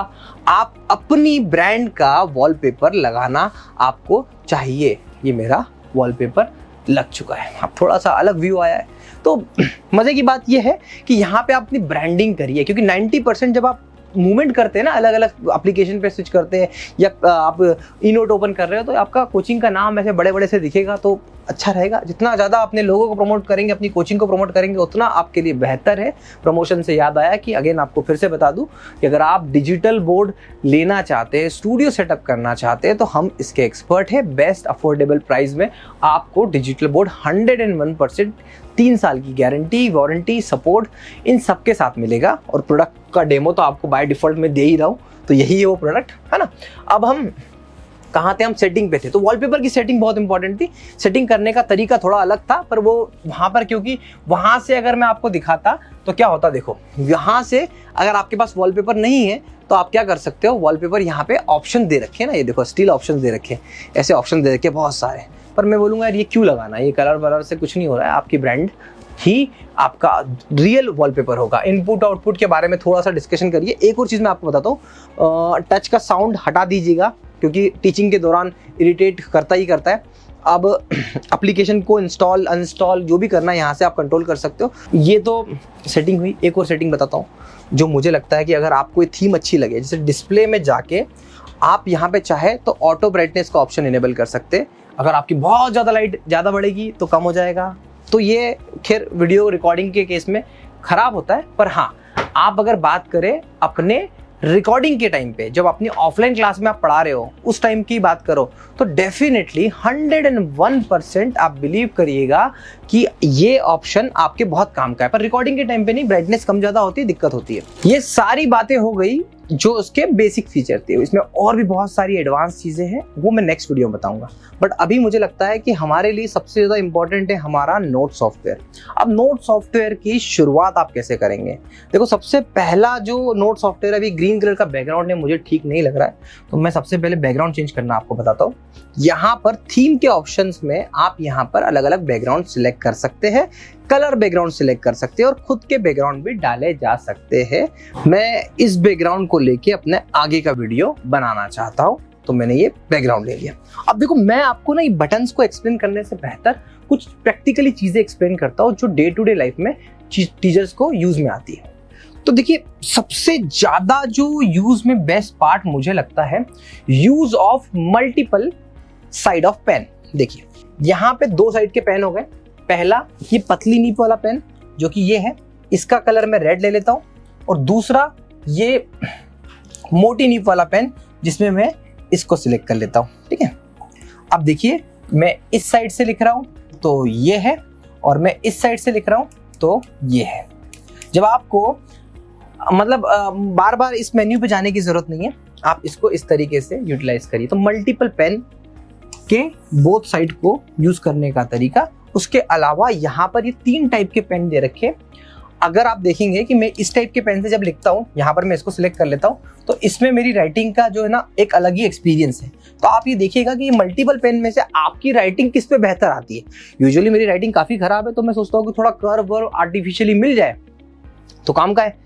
आप अपनी ब्रांड का वॉलपेपर लगाना आपको चाहिए। ये मेरा वॉलपेपर लग चुका है। अब थोड़ा सा अलग व्यू आया है। तो मज़े की बात यह है कि यहाँ पे आप अपनी ब्रांडिंग करिए, क्योंकि 90% जब आप मूवमेंट करते हैं ना, अलग अलग एप्लीकेशन पे स्विच करते हैं या आप ई नोट ओपन कर रहे हो, तो आपका कोचिंग का नाम ऐसे बड़े बड़े से दिखेगा तो अच्छा रहेगा। जितना ज़्यादा अपने लोगों को प्रमोट करेंगे, अपनी कोचिंग को प्रमोट करेंगे, उतना आपके लिए बेहतर है। प्रमोशन से याद आया कि अगेन आपको फिर से बता दूं कि अगर आप डिजिटल बोर्ड लेना चाहते हैं, स्टूडियो सेटअप करना चाहते हैं, तो हम इसके एक्सपर्ट हैं। बेस्ट अफोर्डेबल प्राइस में आपको डिजिटल बोर्ड 101% 3 साल की गारंटी, वारंटी, सपोर्ट इन सब के साथ मिलेगा। और प्रोडक्ट का डेमो तो आपको बाय डिफ़ॉल्ट में दे ही रहा हूँ, तो यही है वो प्रोडक्ट, है ना। अब हम कहाँ थे हम, सेटिंग पे थे। तो वॉलपेपर की सेटिंग बहुत इंपॉर्टेंट थी। सेटिंग करने का तरीका थोड़ा अलग था, पर वो वहाँ पर, क्योंकि वहाँ से अगर मैं आपको दिखाता तो क्या होता, देखो यहाँ से अगर आपके पास वॉलपेपर नहीं है तो आप क्या कर सकते हो, वॉलपेपर यहाँ पे ऑप्शन दे रखे हैं ना, ये देखो स्टिल ऑप्शन दे रखे हैं, ऐसे ऑप्शन दे रखे बहुत सारे। पर मैं बोलूँगा यार ये क्यों लगाना, ये कलर वलर से कुछ नहीं हो रहा है, आपकी ब्रांड ही आपका रियल वॉलपेपर होगा। इनपुट आउटपुट के बारे में थोड़ा सा डिस्कशन करिए। एक और चीज़ मैं आपको बताता हूँ, टच का साउंड हटा दीजिएगा, क्योंकि टीचिंग के दौरान इरिटेट करता ही करता है। अब एप्लीकेशन को इंस्टॉल अनइंस्टॉल जो भी करना है यहाँ से आप कंट्रोल कर सकते हो। ये तो सेटिंग हुई। एक और सेटिंग बताता हूँ जो मुझे लगता है कि अगर आपको ये थीम अच्छी लगे, जैसे डिस्प्ले में जाके आप यहाँ पे चाहे तो ऑटो ब्राइटनेस का ऑप्शन इनेबल कर सकते हैं। अगर आपकी बहुत ज़्यादा लाइट ज़्यादा बढ़ेगी तो कम हो जाएगा। तो ये खैर वीडियो रिकॉर्डिंग के केस में ख़राब होता है, पर हाँ आप अगर बात करें अपने रिकॉर्डिंग के टाइम पे, जब अपनी ऑफलाइन क्लास में आप पढ़ा रहे हो उस टाइम की बात करो, तो डेफिनेटली 101% आप बिलीव करिएगा कि ये ऑप्शन आपके बहुत काम का है। पर रिकॉर्डिंग के टाइम पे नहीं, ब्राइटनेस कम ज़्यादा होती है, दिक्कत होती है। ये सारी बातें हो गई जो उसके बेसिक फीचर थे। इसमें और भी बहुत सारी एडवांस चीज़ें हैं, वो मैं नेक्स्ट वीडियो में बताऊंगा। बट अभी मुझे लगता है कि हमारे लिए सबसे ज़्यादा इंपॉर्टेंट है हमारा नोट सॉफ्टवेयर। अब नोट सॉफ्टवेयर की शुरुआत आप कैसे करेंगे? देखो सबसे पहला जो नोट सॉफ्टवेयर, अभी ग्रीन कलर का बैकग्राउंड है, मुझे ठीक नहीं लग रहा है, तो मैं सबसे पहले बैकग्राउंड चेंज करना आपको बताता हूँ। यहाँ पर थीम के ऑप्शंस में आप यहाँ पर अलग अलग बैकग्राउंड सिलेक्ट कर सकते हैं, कलर बैकग्राउंड सिलेक्ट कर सकते हैं और खुद के बैकग्राउंड भी डाले जा सकते हैं। मैं इस बैकग्राउंड को लेके अपने आगे का वीडियो बनाना चाहता हूँ, तो मैंने ये बैकग्राउंड ले लिया। अब देखो मैं आपको ना ये बटन्स को एक्सप्लेन करने से बेहतर कुछ प्रैक्टिकली चीजें एक्सप्लेन करता हूँ जो डे टू डे लाइफ में टीचर्स को यूज में आती है। तो देखिए सबसे ज्यादा जो यूज में बेस्ट पार्ट मुझे लगता है use of multiple side of pen. देखिए यहाँ पे दो साइड के पेन हो गए। पहला ये पतली नीप वाला पेन जो कि ये है, इसका कलर मैं रेड ले लेता हूँ, और दूसरा ये मोटी नीप वाला पेन जिसमें मैं इसको सिलेक्ट कर लेता हूँ। ठीक है, अब देखिए मैं इस साइड से लिख रहा हूँ तो ये है, और मैं इस साइड से लिख रहा हूँ तो ये है। जब आपको मतलब बार बार इस मेन्यू पे जाने की जरूरत नहीं है, आप इसको इस तरीके से यूटिलाइज करिए। तो मल्टीपल पेन के बोथ साइड को यूज करने का तरीका। उसके अलावा यहाँ पर ये 3 टाइप के पेन दे रखे। अगर आप देखेंगे कि मैं इस टाइप के पेन से जब लिखता हूँ, यहाँ पर मैं इसको सिलेक्ट कर लेता हूँ, तो इसमें मेरी राइटिंग का जो है ना एक अलग ही एक्सपीरियंस है। तो आप ये देखिएगा कि मल्टीपल पेन में से आपकी राइटिंग किस पे बेहतर आती है। यूजुअली मेरी राइटिंग काफ़ी खराब है, तो मैं सोचता हूँ कि थोड़ा कर्व वर्व आर्टिफिशियली मिल जाए तो काम का है।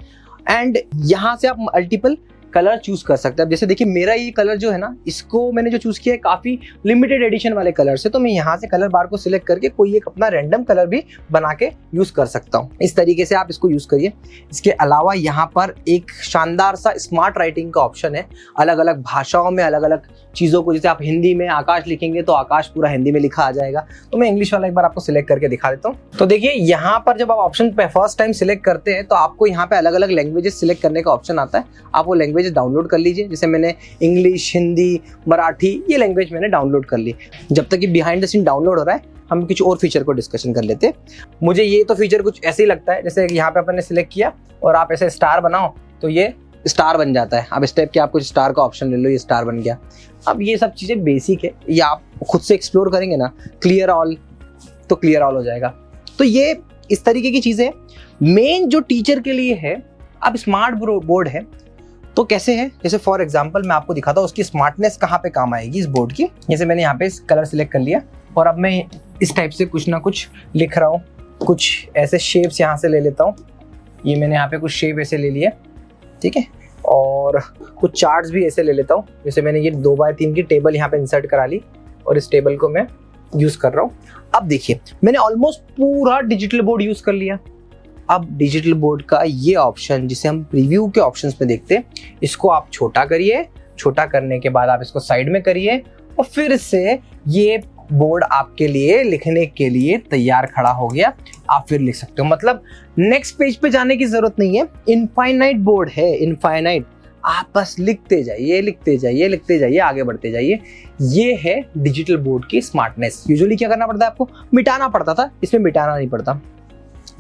एंड यहाँ से आप मल्टीपल कलर चूज कर सकते हैं। अब जैसे देखिए मेरा ये कलर जो है ना, इसको मैंने जो चूज किया है काफी लिमिटेड एडिशन वाले कलर से, तो मैं यहाँ से कलर बार को सिलेक्ट करके कोई एक अपना रैंडम कलर भी बना के यूज कर सकता हूँ। इस तरीके से आप इसको यूज करिए। इसके अलावा यहाँ पर एक शानदार सा स्मार्ट राइटिंग का ऑप्शन है, अलग अलग भाषाओं में अलग अलग चीज़ों को, जैसे आप हिंदी में आकाश लिखेंगे तो आकाश पूरा हिंदी में लिखा आ जाएगा। तो मैं इंग्लिश वाला एक बार आपको सिलेक्ट करके दिखा देता हूँ। तो देखिए यहाँ पर जब आप ऑप्शन पे फर्स्ट टाइम सिलेक्ट करते हैं तो आपको यहाँ पे अलग अलग लैंग्वेजेस सिलेक्ट करने का ऑप्शन आता है। आप वो लैंग्वेज डाउनलोड कर लीजिए। जैसे मैंने इंग्लिश, हिंदी, मराठी ये लैंग्वेज मैंने डाउनलोड कर ली। जब तक कि बिहाइंड द सीन डाउनलोड हो रहा है, हम कुछ और फीचर को डिस्कशन कर लेते हैं। मुझे ये तो फीचर कुछ ऐसे ही लगता है, जैसे यहाँ पे अपन ने सिलेक्ट किया और आप ऐसे स्टार बनाओ तो ये स्टार बन जाता है। अब इस टाइप के आप कुछ स्टार का ऑप्शन ले लो, ये स्टार बन गया। अब ये सब चीज़ें बेसिक है, ये आप खुद से एक्सप्लोर करेंगे ना, क्लियर ऑल तो क्लियर ऑल हो जाएगा। तो ये इस तरीके की चीज़ें मेन जो टीचर के लिए है। अब स्मार्ट बोर्ड है तो कैसे है, जैसे फॉर एग्जांपल मैं आपको दिखाता हूँ उसकी स्मार्टनेस कहाँ पे काम आएगी इस बोर्ड की। जैसे मैंने यहाँ पे कलर सिलेक्ट कर लिया और अब मैं इस टाइप से कुछ ना कुछ लिख रहा हूँ। कुछ ऐसे शेप्स यहाँ से ले लेता हूँ। ये मैंने यहाँ पे कुछ शेप ऐसे ले लिए, ठीक है, और कुछ चार्ट्स भी ऐसे ले लेता हूँ। जैसे मैंने ये 2x3 की टेबल यहाँ पे इंसर्ट करा ली और इस टेबल को मैं यूज कर रहा हूँ। अब देखिए मैंने ऑलमोस्ट पूरा डिजिटल बोर्ड यूज कर लिया। अब डिजिटल बोर्ड का ये ऑप्शन जिसे हम प्रीव्यू के ऑप्शंस में देखते हैं, इसको आप छोटा करिए। छोटा करने के बाद आप इसको साइड में करिए और फिर से ये बोर्ड आपके लिए लिखने के लिए तैयार खड़ा हो गया। आप फिर लिख सकते हो, मतलब नेक्स्ट पेज पे जाने की जरूरत नहीं है। इनफाइनाइट बोर्ड है, इनफाइनाइट। आप बस लिखते जाइए, लिखते जाइए, लिखते जाइए, आगे बढ़ते जाइए। ये है डिजिटल बोर्ड की स्मार्टनेस। यूजुअली क्या करना पड़ता है आपको, मिटाना पड़ता था, इसमें मिटाना नहीं पड़ता।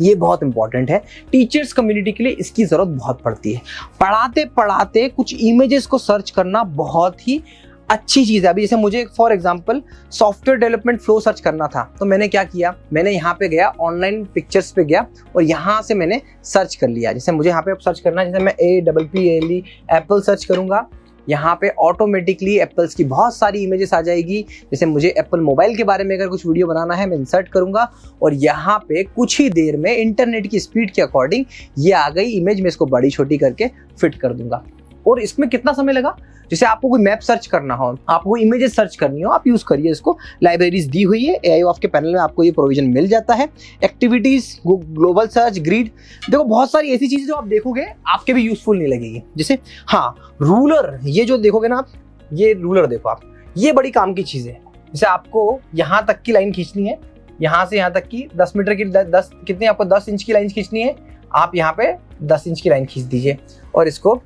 ये बहुत इंपॉर्टेंट है, टीचर्स कम्युनिटी के लिए इसकी जरूरत बहुत पड़ती है। पढ़ाते पढ़ाते कुछ इमेजेस को सर्च करना बहुत ही अच्छी चीज़ है। अभी जैसे मुझे for example software development flow search करना था, तो मैंने क्या किया, मैंने यहाँ पे गया, ऑनलाइन पिक्चर्स पे गया और यहाँ से मैंने सर्च कर लिया। जैसे मुझे यहाँ पे अब सर्च करना है, जैसे मैं APPLE एप्पल सर्च करूँगा, यहाँ पे ऑटोमेटिकली एप्पल्स की बहुत सारी इमेजेस आ जाएगी। जैसे मुझे एप्पल मोबाइल के बारे में अगर कुछ वीडियो बनाना है, मैं इंसर्ट करूँगा और यहाँ पे कुछ ही देर में इंटरनेट की स्पीड के अकॉर्डिंग ये आ गई इमेज, मैं इसको बड़ी छोटी करके फिट कर दूंगा। और इसमें कितना समय लगा, जैसे आपको कोई मैप सर्च करना हो, आपको कोई इमेजेस सर्च करनी हो, आप यूज़ करिए इसको। लाइब्रेरीज दी हुई है, AIOF के पैनल में आपको ये प्रोविजन मिल जाता है। एक्टिविटीज़, ग्लोबल सर्च, ग्रिड, देखो बहुत सारी ऐसी चीज़ें जो आप देखोगे आपके भी यूज़फुल नहीं लगेगी। जैसे हाँ, रूलर, ये जो देखोगे ना आप, ये रूलर देखो आप, ये बड़ी काम की चीज़ है। जैसे आपको यहाँ तक की लाइन खींचनी है, यहाँ से यहाँ तक की 10 मीटर की 10 कितनी, आपको 10 इंच की लाइन खींचनी है, आप यहाँ पे 10 इंच की लाइन खींच दीजिए और इसको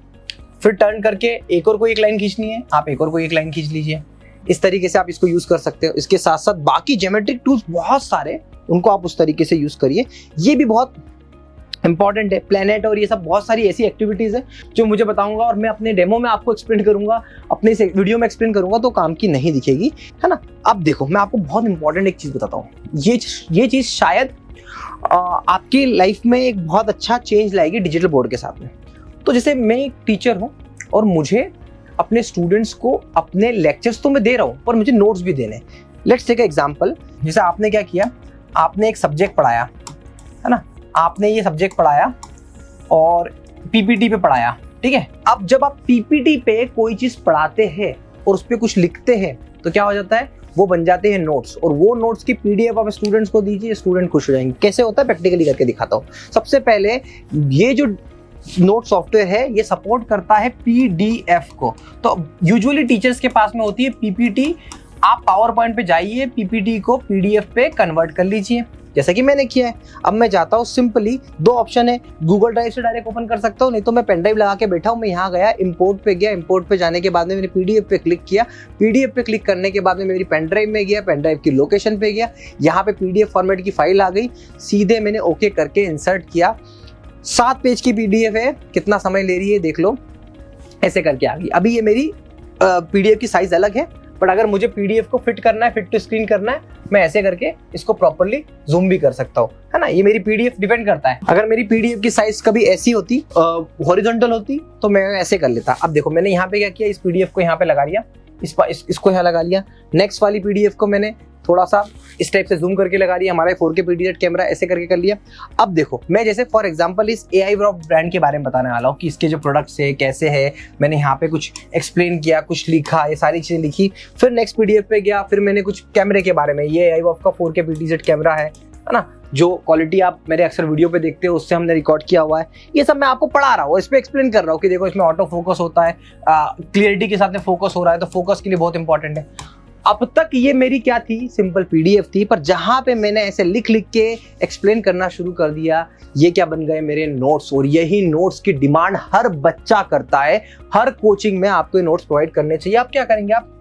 फिर टर्न करके एक और कोई एक लाइन खींचनी है, आप एक और कोई एक लाइन खींच लीजिए। इस तरीके से आप इसको यूज़ कर सकते हो। इसके साथ साथ बाकी ज्योमेट्रिक टूल्स बहुत सारे, उनको आप उस तरीके से यूज़ करिए, ये भी बहुत इंपॉर्टेंट है। प्लैनेट और ये सब बहुत सारी ऐसी एक्टिविटीज़ है जो मुझे बताऊंगा और मैं अपने डेमो में आपको एक्सप्लेन करूंगा, अपने इस वीडियो में एक्सप्लेन करूंगा, तो काम की नहीं दिखेगी, है ना। अब देखो, मैं आपको बहुत इंपॉर्टेंट एक चीज़ बताता हूँ। ये चीज़ शायद आपकी लाइफ में एक बहुत अच्छा चेंज लाएगी डिजिटल बोर्ड के साथ में। तो जैसे मैं एक टीचर हूँ और मुझे अपने स्टूडेंट्स को अपने लेक्चर्स तो मैं दे रहा हूँ, पर मुझे नोट्स भी देने। लेट्स टेक एग्जांपल, जैसे आपने क्या किया, आपने एक सब्जेक्ट पढ़ाया, है ना, आपने ये सब्जेक्ट पढ़ाया और PPT पे पढ़ाया, ठीक है। अब जब आप PPT पे कोई चीज़ पढ़ाते हैं और उस पर कुछ लिखते हैं तो क्या हो जाता है, वो बन जाते हैं नोट्स, और वो नोट्स की PDF आप स्टूडेंट्स को दीजिए, स्टूडेंट खुश हो जाएंगे। कैसे होता है, प्रैक्टिकली करके दिखाता हूँ। सबसे पहले ये जो नोट सॉफ्टवेयर है ये सपोर्ट करता है PDF को। तो यूजुअली टीचर्स के पास में होती है PPT, आप पावर पॉइंट पे जाइए, PPT को PDF पे कन्वर्ट कर लीजिए, जैसा कि मैंने किया है। अब मैं जाता हूँ, सिंपली 2 ऑप्शन है, गूगल ड्राइव से डायरेक्ट ओपन कर सकता हूँ, नहीं तो मैं पेन ड्राइव लगा के बैठा हूँ। मैं यहाँ गया, इंपोर्ट पे गया, इंपोर्ट पे जाने के बाद में मैंने PDF पे क्लिक किया, PDF पे क्लिक करने के बाद में मेरी पेन ड्राइव में गया, पेन ड्राइव की लोकेशन पे गया, यहाँ पे PDF फॉर्मेट की फाइल आ गई, सीधे मैंने ओके करके इंसर्ट किया। 7 पेज की PDF है, कितना समय ले रही है देख लो, ऐसे करके आ गई। अभी ये मेरी PDF की साइज अलग है, बट अगर मुझे PDF को फिट करना है, फिट टू स्क्रीन करना है, मैं ऐसे करके इसको प्रॉपर्ली जूम भी कर सकता हूँ, है ना। ये मेरी PDF डिपेंड करता है। अगर मेरी PDF की साइज कभी ऐसी होती, हॉरिजॉन्टल होती, तो मैं ऐसे कर लेता। अब देखो, मैंने यहाँ पे क्या किया, इस PDF को यहाँ पे लगा लिया, इसको यहाँ लगा लिया। नेक्स्ट वाली PDF को मैंने थोड़ा सा इस टाइप से जूम करके लगा लिया, हमारा 4K PDZ कैमरा, ऐसे करके कर लिया। अब देखो, मैं जैसे फॉर एग्जांपल इस AIOF ब्रांड के बारे में बताने वाला हूँ कि इसके जो प्रोडक्ट्स है, कैसे है। मैंने यहाँ पे कुछ एक्सप्लेन किया, कुछ लिखा, ये सारी चीज़ें लिखी। फिर नेक्स्ट PDF पे गया, फिर मैंने कुछ कैमरे के बारे में, ये AIOF का 4K PDZ कैमरा है ना, जो क्वालिटी आप मेरे अक्सर वीडियो पे देखते हो उससे हमने रिकॉर्ड किया हुआ है। ये सब मैं आपको पढ़ा रहा हूँ, इस पे एक्सप्लेन कर रहा हूँ कि देखो इसमें ऑटो फोकस होता है, क्लियरिटी के साथ में फोकस हो रहा है, तो फोकस के लिए बहुत इंपॉर्टेंट है। अब तक ये मेरी क्या थी, सिंपल PDF थी, पर जहां पे मैंने ऐसे लिख लिख के एक्सप्लेन करना शुरू कर दिया, ये क्या बन गए, मेरे नोट्स। और यही नोट्स की डिमांड हर बच्चा करता है, हर कोचिंग में आपको नोट्स प्रोवाइड करने चाहिए। आप क्या करेंगे, आप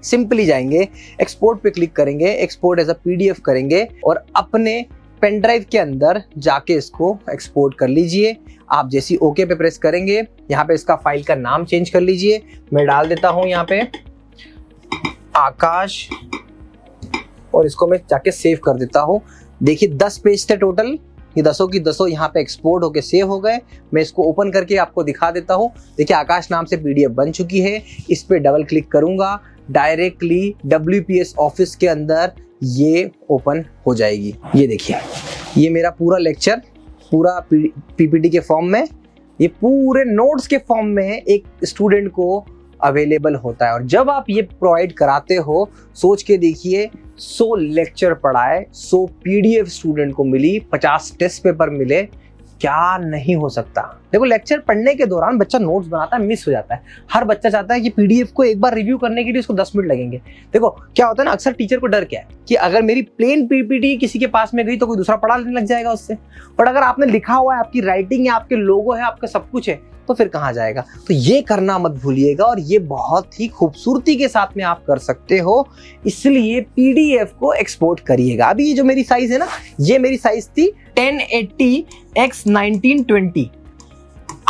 सिंपली जाएंगे, एक्सपोर्ट पे क्लिक करेंगे, एक्सपोर्ट एज अ PDF करेंगे और अपने पेन ड्राइव के अंदर जाके इसको एक्सपोर्ट कर लीजिए। आप जैसी ओके पे प्रेस करेंगे, यहाँ पे इसका फाइल का नाम चेंज कर लीजिए। मैं डाल देता हूँ यहाँ पे आकाश, और इसको मैं जाके सेव कर देता हूँ। देखिए 10 पेज थे टोटल, ये 10 की 10 यहाँ पे एक्सपोर्ट होके सेव हो गए। मैं इसको ओपन करके आपको दिखा देता हूँ। देखिए आकाश नाम से PDF बन चुकी है। इस पे डबल क्लिक करूंगा, डायरेक्टली WPS ऑफिस के अंदर ये ओपन हो जाएगी। ये देखिए, ये मेरा पूरा लेक्चर पूरा PPT के फॉर्म में, ये पूरे नोट्स के फॉर्म में एक स्टूडेंट को अवेलेबल होता है। और जब आप ये प्रोवाइड कराते हो, सोच के देखिए, 100 लेक्चर पढ़ाए, 100 PDF स्टूडेंट को मिली, 50 टेस्ट पेपर मिले, क्या नहीं हो सकता। देखो लेक्चर पढ़ने के दौरान बच्चा नोट्स बनाता है, मिस हो जाता है। हर बच्चा चाहता है कि PDF को एक बार रिव्यू करने के लिए उसको 10 मिनट लगेंगे। देखो क्या होता है ना, अक्सर टीचर को डर क्या है कि अगर मेरी प्लेन PPT किसी के पास में गई तो कोई दूसरा पढ़ा लेने लग जाएगा उससे। बट अगर आपने लिखा हुआ है, आपकी राइटिंग है, आपके लोगो है, आपका सब कुछ है, तो फिर कहाँ जाएगा। तो ये करना मत भूलिएगा, और ये बहुत ही खूबसूरती के साथ में आप कर सकते हो, इसलिए PDF को एक्सपोर्ट करिएगा। अभी ये जो मेरी साइज है ना, ये मेरी साइज थी 1080x1920।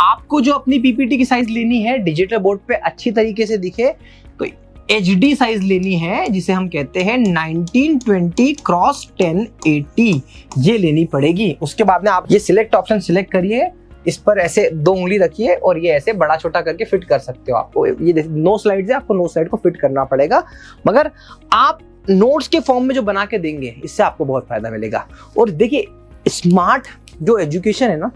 आपको जो अपनी PPT की साइज लेनी है, डिजिटल बोर्ड पे अच्छी तरीके से दिखे, तो HD साइज लेनी है, जिसे हम कहते हैं 1920x1080, ये लेनी पड़ेगी। उसके बाद में आप ये सिलेक्ट ऑप्शन सिलेक्ट करिए, इस पर ऐसे 2 उंगली रखिए और ये ऐसे बड़ा छोटा करके फिट कर सकते हो। आपको ये नो स्लाइड है, आपको नो स्लाइड को फिट करना पड़ेगा, मगर आप नोट्स के फॉर्म में जो बना के देंगे इससे आपको बहुत फायदा मिलेगा। और देखिए, स्मार्ट जो एजुकेशन है ना,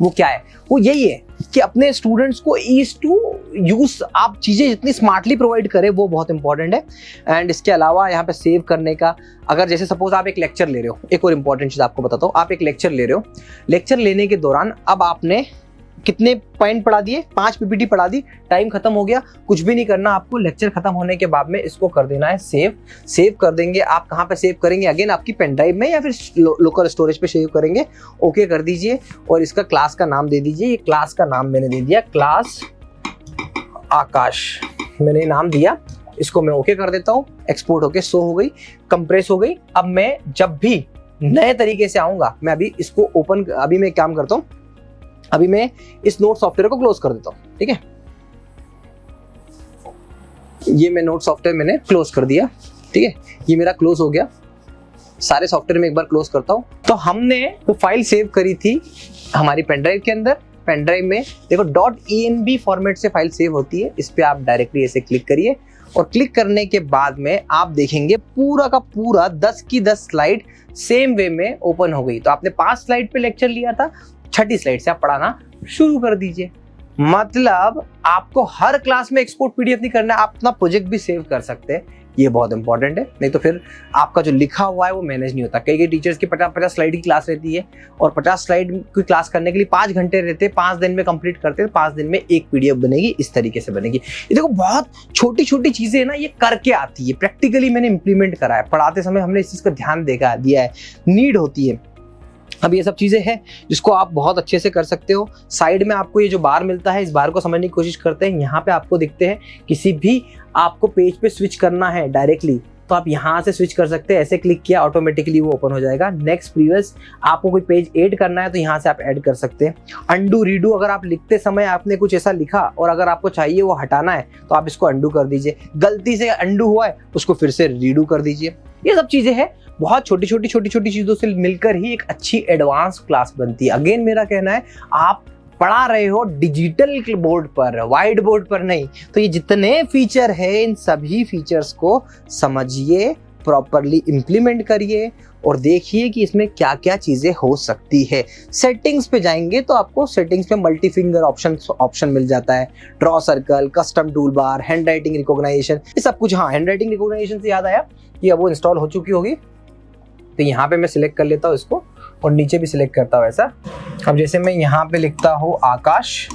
वो क्या है, वो यही है कि अपने स्टूडेंट्स को ईज टू यूज आप चीज़ें जितनी स्मार्टली प्रोवाइड करें वो बहुत इंपॉर्टेंट है। एंड इसके अलावा यहाँ पे सेव करने का, अगर जैसे सपोज आप एक लेक्चर ले रहे हो, एक और इंपॉर्टेंट चीज़ आपको बताता हूँ, आप एक लेक्चर ले रहे हो, लेक्चर लेने के दौरान अब आपने कितने पॉइंट पढ़ा दिए, 5 PPT पढ़ा दी, टाइम खत्म हो गया, कुछ भी नहीं करना आपको। लेक्चर खत्म होने के बाद में इसको कर देना है सेव कर देंगे। आप कहाँ पे सेव करेंगे, अगेन आपकी पेन ड्राइव में या फिर लोकल स्टोरेज पे सेव करेंगे। ओके कर दीजिए और इसका क्लास का नाम दे दीजिए। ये क्लास का नाम मैंने दे दिया क्लास आकाश, मैंने नाम दिया, इसको मैं ओके कर देता हूँ। एक्सपोर्ट होके शो हो गई, कंप्रेस हो गई। अब मैं जब भी नए तरीके से आऊंगा, मैं अभी इसको ओपन, अभी मैं काम करता हूँ, अभी मैं इस नोट सॉफ्टवेयर को क्लोज कर देता हूं, ठीक है। ये मैं नोट सॉफ्टवेयर मैंने क्लोज कर दिया, ठीक है, ये मेरा क्लोज हो गया। सारे सॉफ्टवेयर में एक बार क्लोज करता हूं। तो हमने वो फाइल सेव करी थी हमारी पेन ड्राइव के अंदर। पेन ड्राइव में देखो .env फॉर्मेट से फाइल सेव होती है, इस पे आप डायरेक्टली ऐसे क्लिक करिए और क्लिक करने के बाद में आप देखेंगे पूरा का पूरा 10 की 10 स्लाइड सेम वे में ओपन हो गई। तो आपने 5 स्लाइड पे लेक्चर लिया था, 6ठी स्लाइड से आप पढ़ाना शुरू कर दीजिए। मतलब आपको हर क्लास में एक्सपोर्ट PDF नहीं करना है, आप अपना प्रोजेक्ट भी सेव कर सकते हैं। ये बहुत इंपॉर्टेंट है, नहीं तो फिर आपका जो लिखा हुआ है वो मैनेज नहीं होता। कई टीचर्स की 50 स्लाइड की क्लास रहती है और 50 स्लाइड की क्लास करने के लिए 5 घंटे रहते हैं, 5 दिन में कंप्लीट करते हैं, 5 दिन में एक PDF बनेगी, इस तरीके से बनेगी। ये देखो बहुत छोटी छोटी चीजें ना, ये करके आती है, प्रैक्टिकली मैंने इंप्लीमेंट करा है, पढ़ाते समय हमने इस चीज का ध्यान दिया है, नीड होती है। अब ये सब चीजें हैं जिसको आप बहुत अच्छे से कर सकते हो। साइड में आपको ये जो बार मिलता है, इस बार को समझने की कोशिश करते हैं। यहाँ पे आपको दिखते हैं, किसी भी आपको पेज पे स्विच करना है डायरेक्टली तो आप यहाँ से स्विच कर सकते हैं। ऐसे क्लिक किया ऑटोमेटिकली वो ओपन हो जाएगा। नेक्स्ट प्रीवियस, आपको कोई पेज ऐड करना है तो यहाँ से आप ऐड कर सकते हैं। अंडू रीडू, अगर आप लिखते समय आपने कुछ ऐसा लिखा और अगर आपको चाहिए वो हटाना है तो आप इसको अंडू कर दीजिए। गलती से अंडू हुआ है उसको फिर से रीडू कर दीजिए। ये सब चीजें हैं, बहुत छोटी छोटी चीजों से मिलकर ही एक अच्छी एडवांस क्लास बनती है। अगेन मेरा कहना है, आप पढ़ा रहे हो डिजिटल बोर्ड पर, वाइट बोर्ड पर नहीं, तो ये जितने फीचर है इन सभी फीचर्स को समझिए, प्रॉपरली इंप्लीमेंट करिए और देखिए कि इसमें क्या क्या चीजें हो सकती है। सेटिंग्स पे जाएंगे तो आपको सेटिंग्स पे मल्टी फिंगर ऑप्शन मिल जाता है, draw circle, custom toolbar, handwriting recognisation, ये सब कुछ। हाँ, हैंड राइटिंग रिकॉग्नाइजेशन से याद आया कि अब वो इंस्टॉल हो चुकी होगी, तो यहाँ पे मैं सिलेक्ट कर लेता हूँ इसको और नीचे भी सिलेक्ट करता हूँ ऐसा। अब जैसे मैं यहाँ पे लिखता हूँ आकाश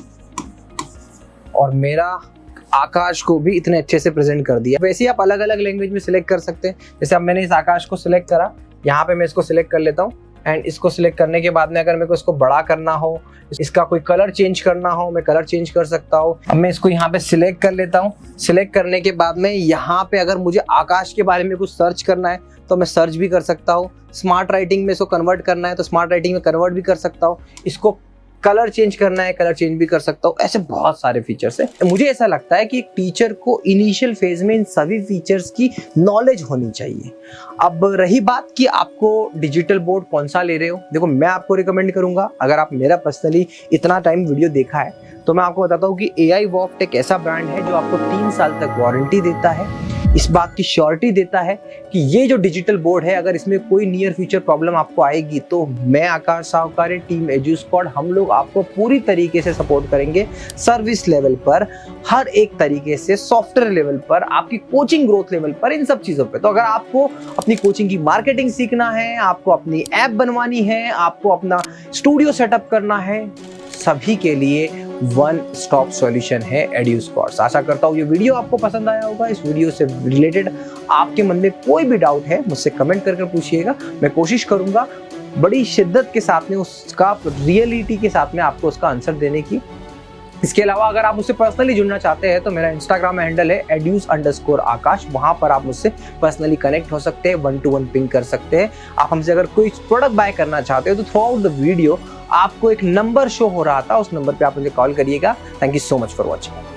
और मेरा आकाश को भी इतने अच्छे से प्रेजेंट कर दिया। वैसे ही आप अलग अलग लैंग्वेज में सिलेक्ट कर सकते हैं। जैसे अब मैंने इस आकाश को सिलेक्ट करा, यहाँ पे मैं इसको सिलेक्ट कर लेता हूँ एंड इसको सिलेक्ट करने के बाद में अगर मेरे को इसको बड़ा करना हो, इसका कोई कलर चेंज करना हो, मैं कलर चेंज कर सकता हूँ। अब मैं इसको यहाँ पे सिलेक्ट कर लेता हूँ। सिलेक्ट करने के बाद में यहाँ पे अगर मुझे आकाश के बारे में कुछ सर्च करना है तो मैं सर्च भी कर सकता हूँ। स्मार्ट राइटिंग में इसको कन्वर्ट करना है तो स्मार्ट राइटिंग में कन्वर्ट भी कर सकता हूँ। इसको कलर चेंज करना है, कलर चेंज भी कर सकता हूँ। ऐसे बहुत सारे फीचर्स हैं। मुझे ऐसा लगता है कि एक टीचर को इनिशियल फेज में इन सभी फीचर्स की नॉलेज होनी चाहिए। अब रही बात कि आपको डिजिटल बोर्ड कौन सा ले रहे हो, देखो मैं आपको रिकमेंड करूंगा, अगर आप मेरा पर्सनली इतना टाइम वीडियो देखा है तो मैं आपको बताता हूँ कि AI Voft एक ऐसा ब्रांड है जो आपको 3 साल तक वारंटी देता है, इस बात की श्योरिटी देता है कि ये जो डिजिटल बोर्ड है, अगर इसमें कोई नियर फ्यूचर प्रॉब्लम आपको आएगी तो मैं आकाश सावकारे, टीम एजू स्क्वाड, हम लोग आपको पूरी तरीके से सपोर्ट करेंगे। सर्विस लेवल पर, हर एक तरीके से, सॉफ्टवेयर लेवल पर, आपकी कोचिंग ग्रोथ लेवल पर, इन सब चीज़ों पे। तो अगर आपको अपनी कोचिंग की मार्केटिंग सीखना है, आपको अपनी ऐप बनवानी है, आपको अपना स्टूडियो सेटअप करना है, सभी के लिए वन स्टॉप सॉल्यूशन है एड्यूस कोर्स। आशा करता हूँ ये वीडियो आपको पसंद आया होगा। इस वीडियो से रिलेटेड आपके मन में कोई भी डाउट है मुझसे कमेंट करके पूछिएगा, मैं कोशिश करूंगा बड़ी शिद्दत के साथ में उसका, रियलिटी के साथ में आपको उसका आंसर देने की। इसके अलावा अगर आप मुझसे पर्सनली जुड़ना चाहते हैं तो मेरा इंस्टाग्राम हैंडल है @edus_akash, वहां पर आप मुझसे पर्सनली कनेक्ट हो सकते हैं, 1-to-1 पिंग कर सकते हैं। आप हमसे अगर कोई प्रोडक्ट बाय करना चाहते हो तो थ्रू आउट द वीडियो आपको एक नंबर शो हो रहा था, उस नंबर पे आप मुझे कॉल करिएगा। Thank you so much for watching.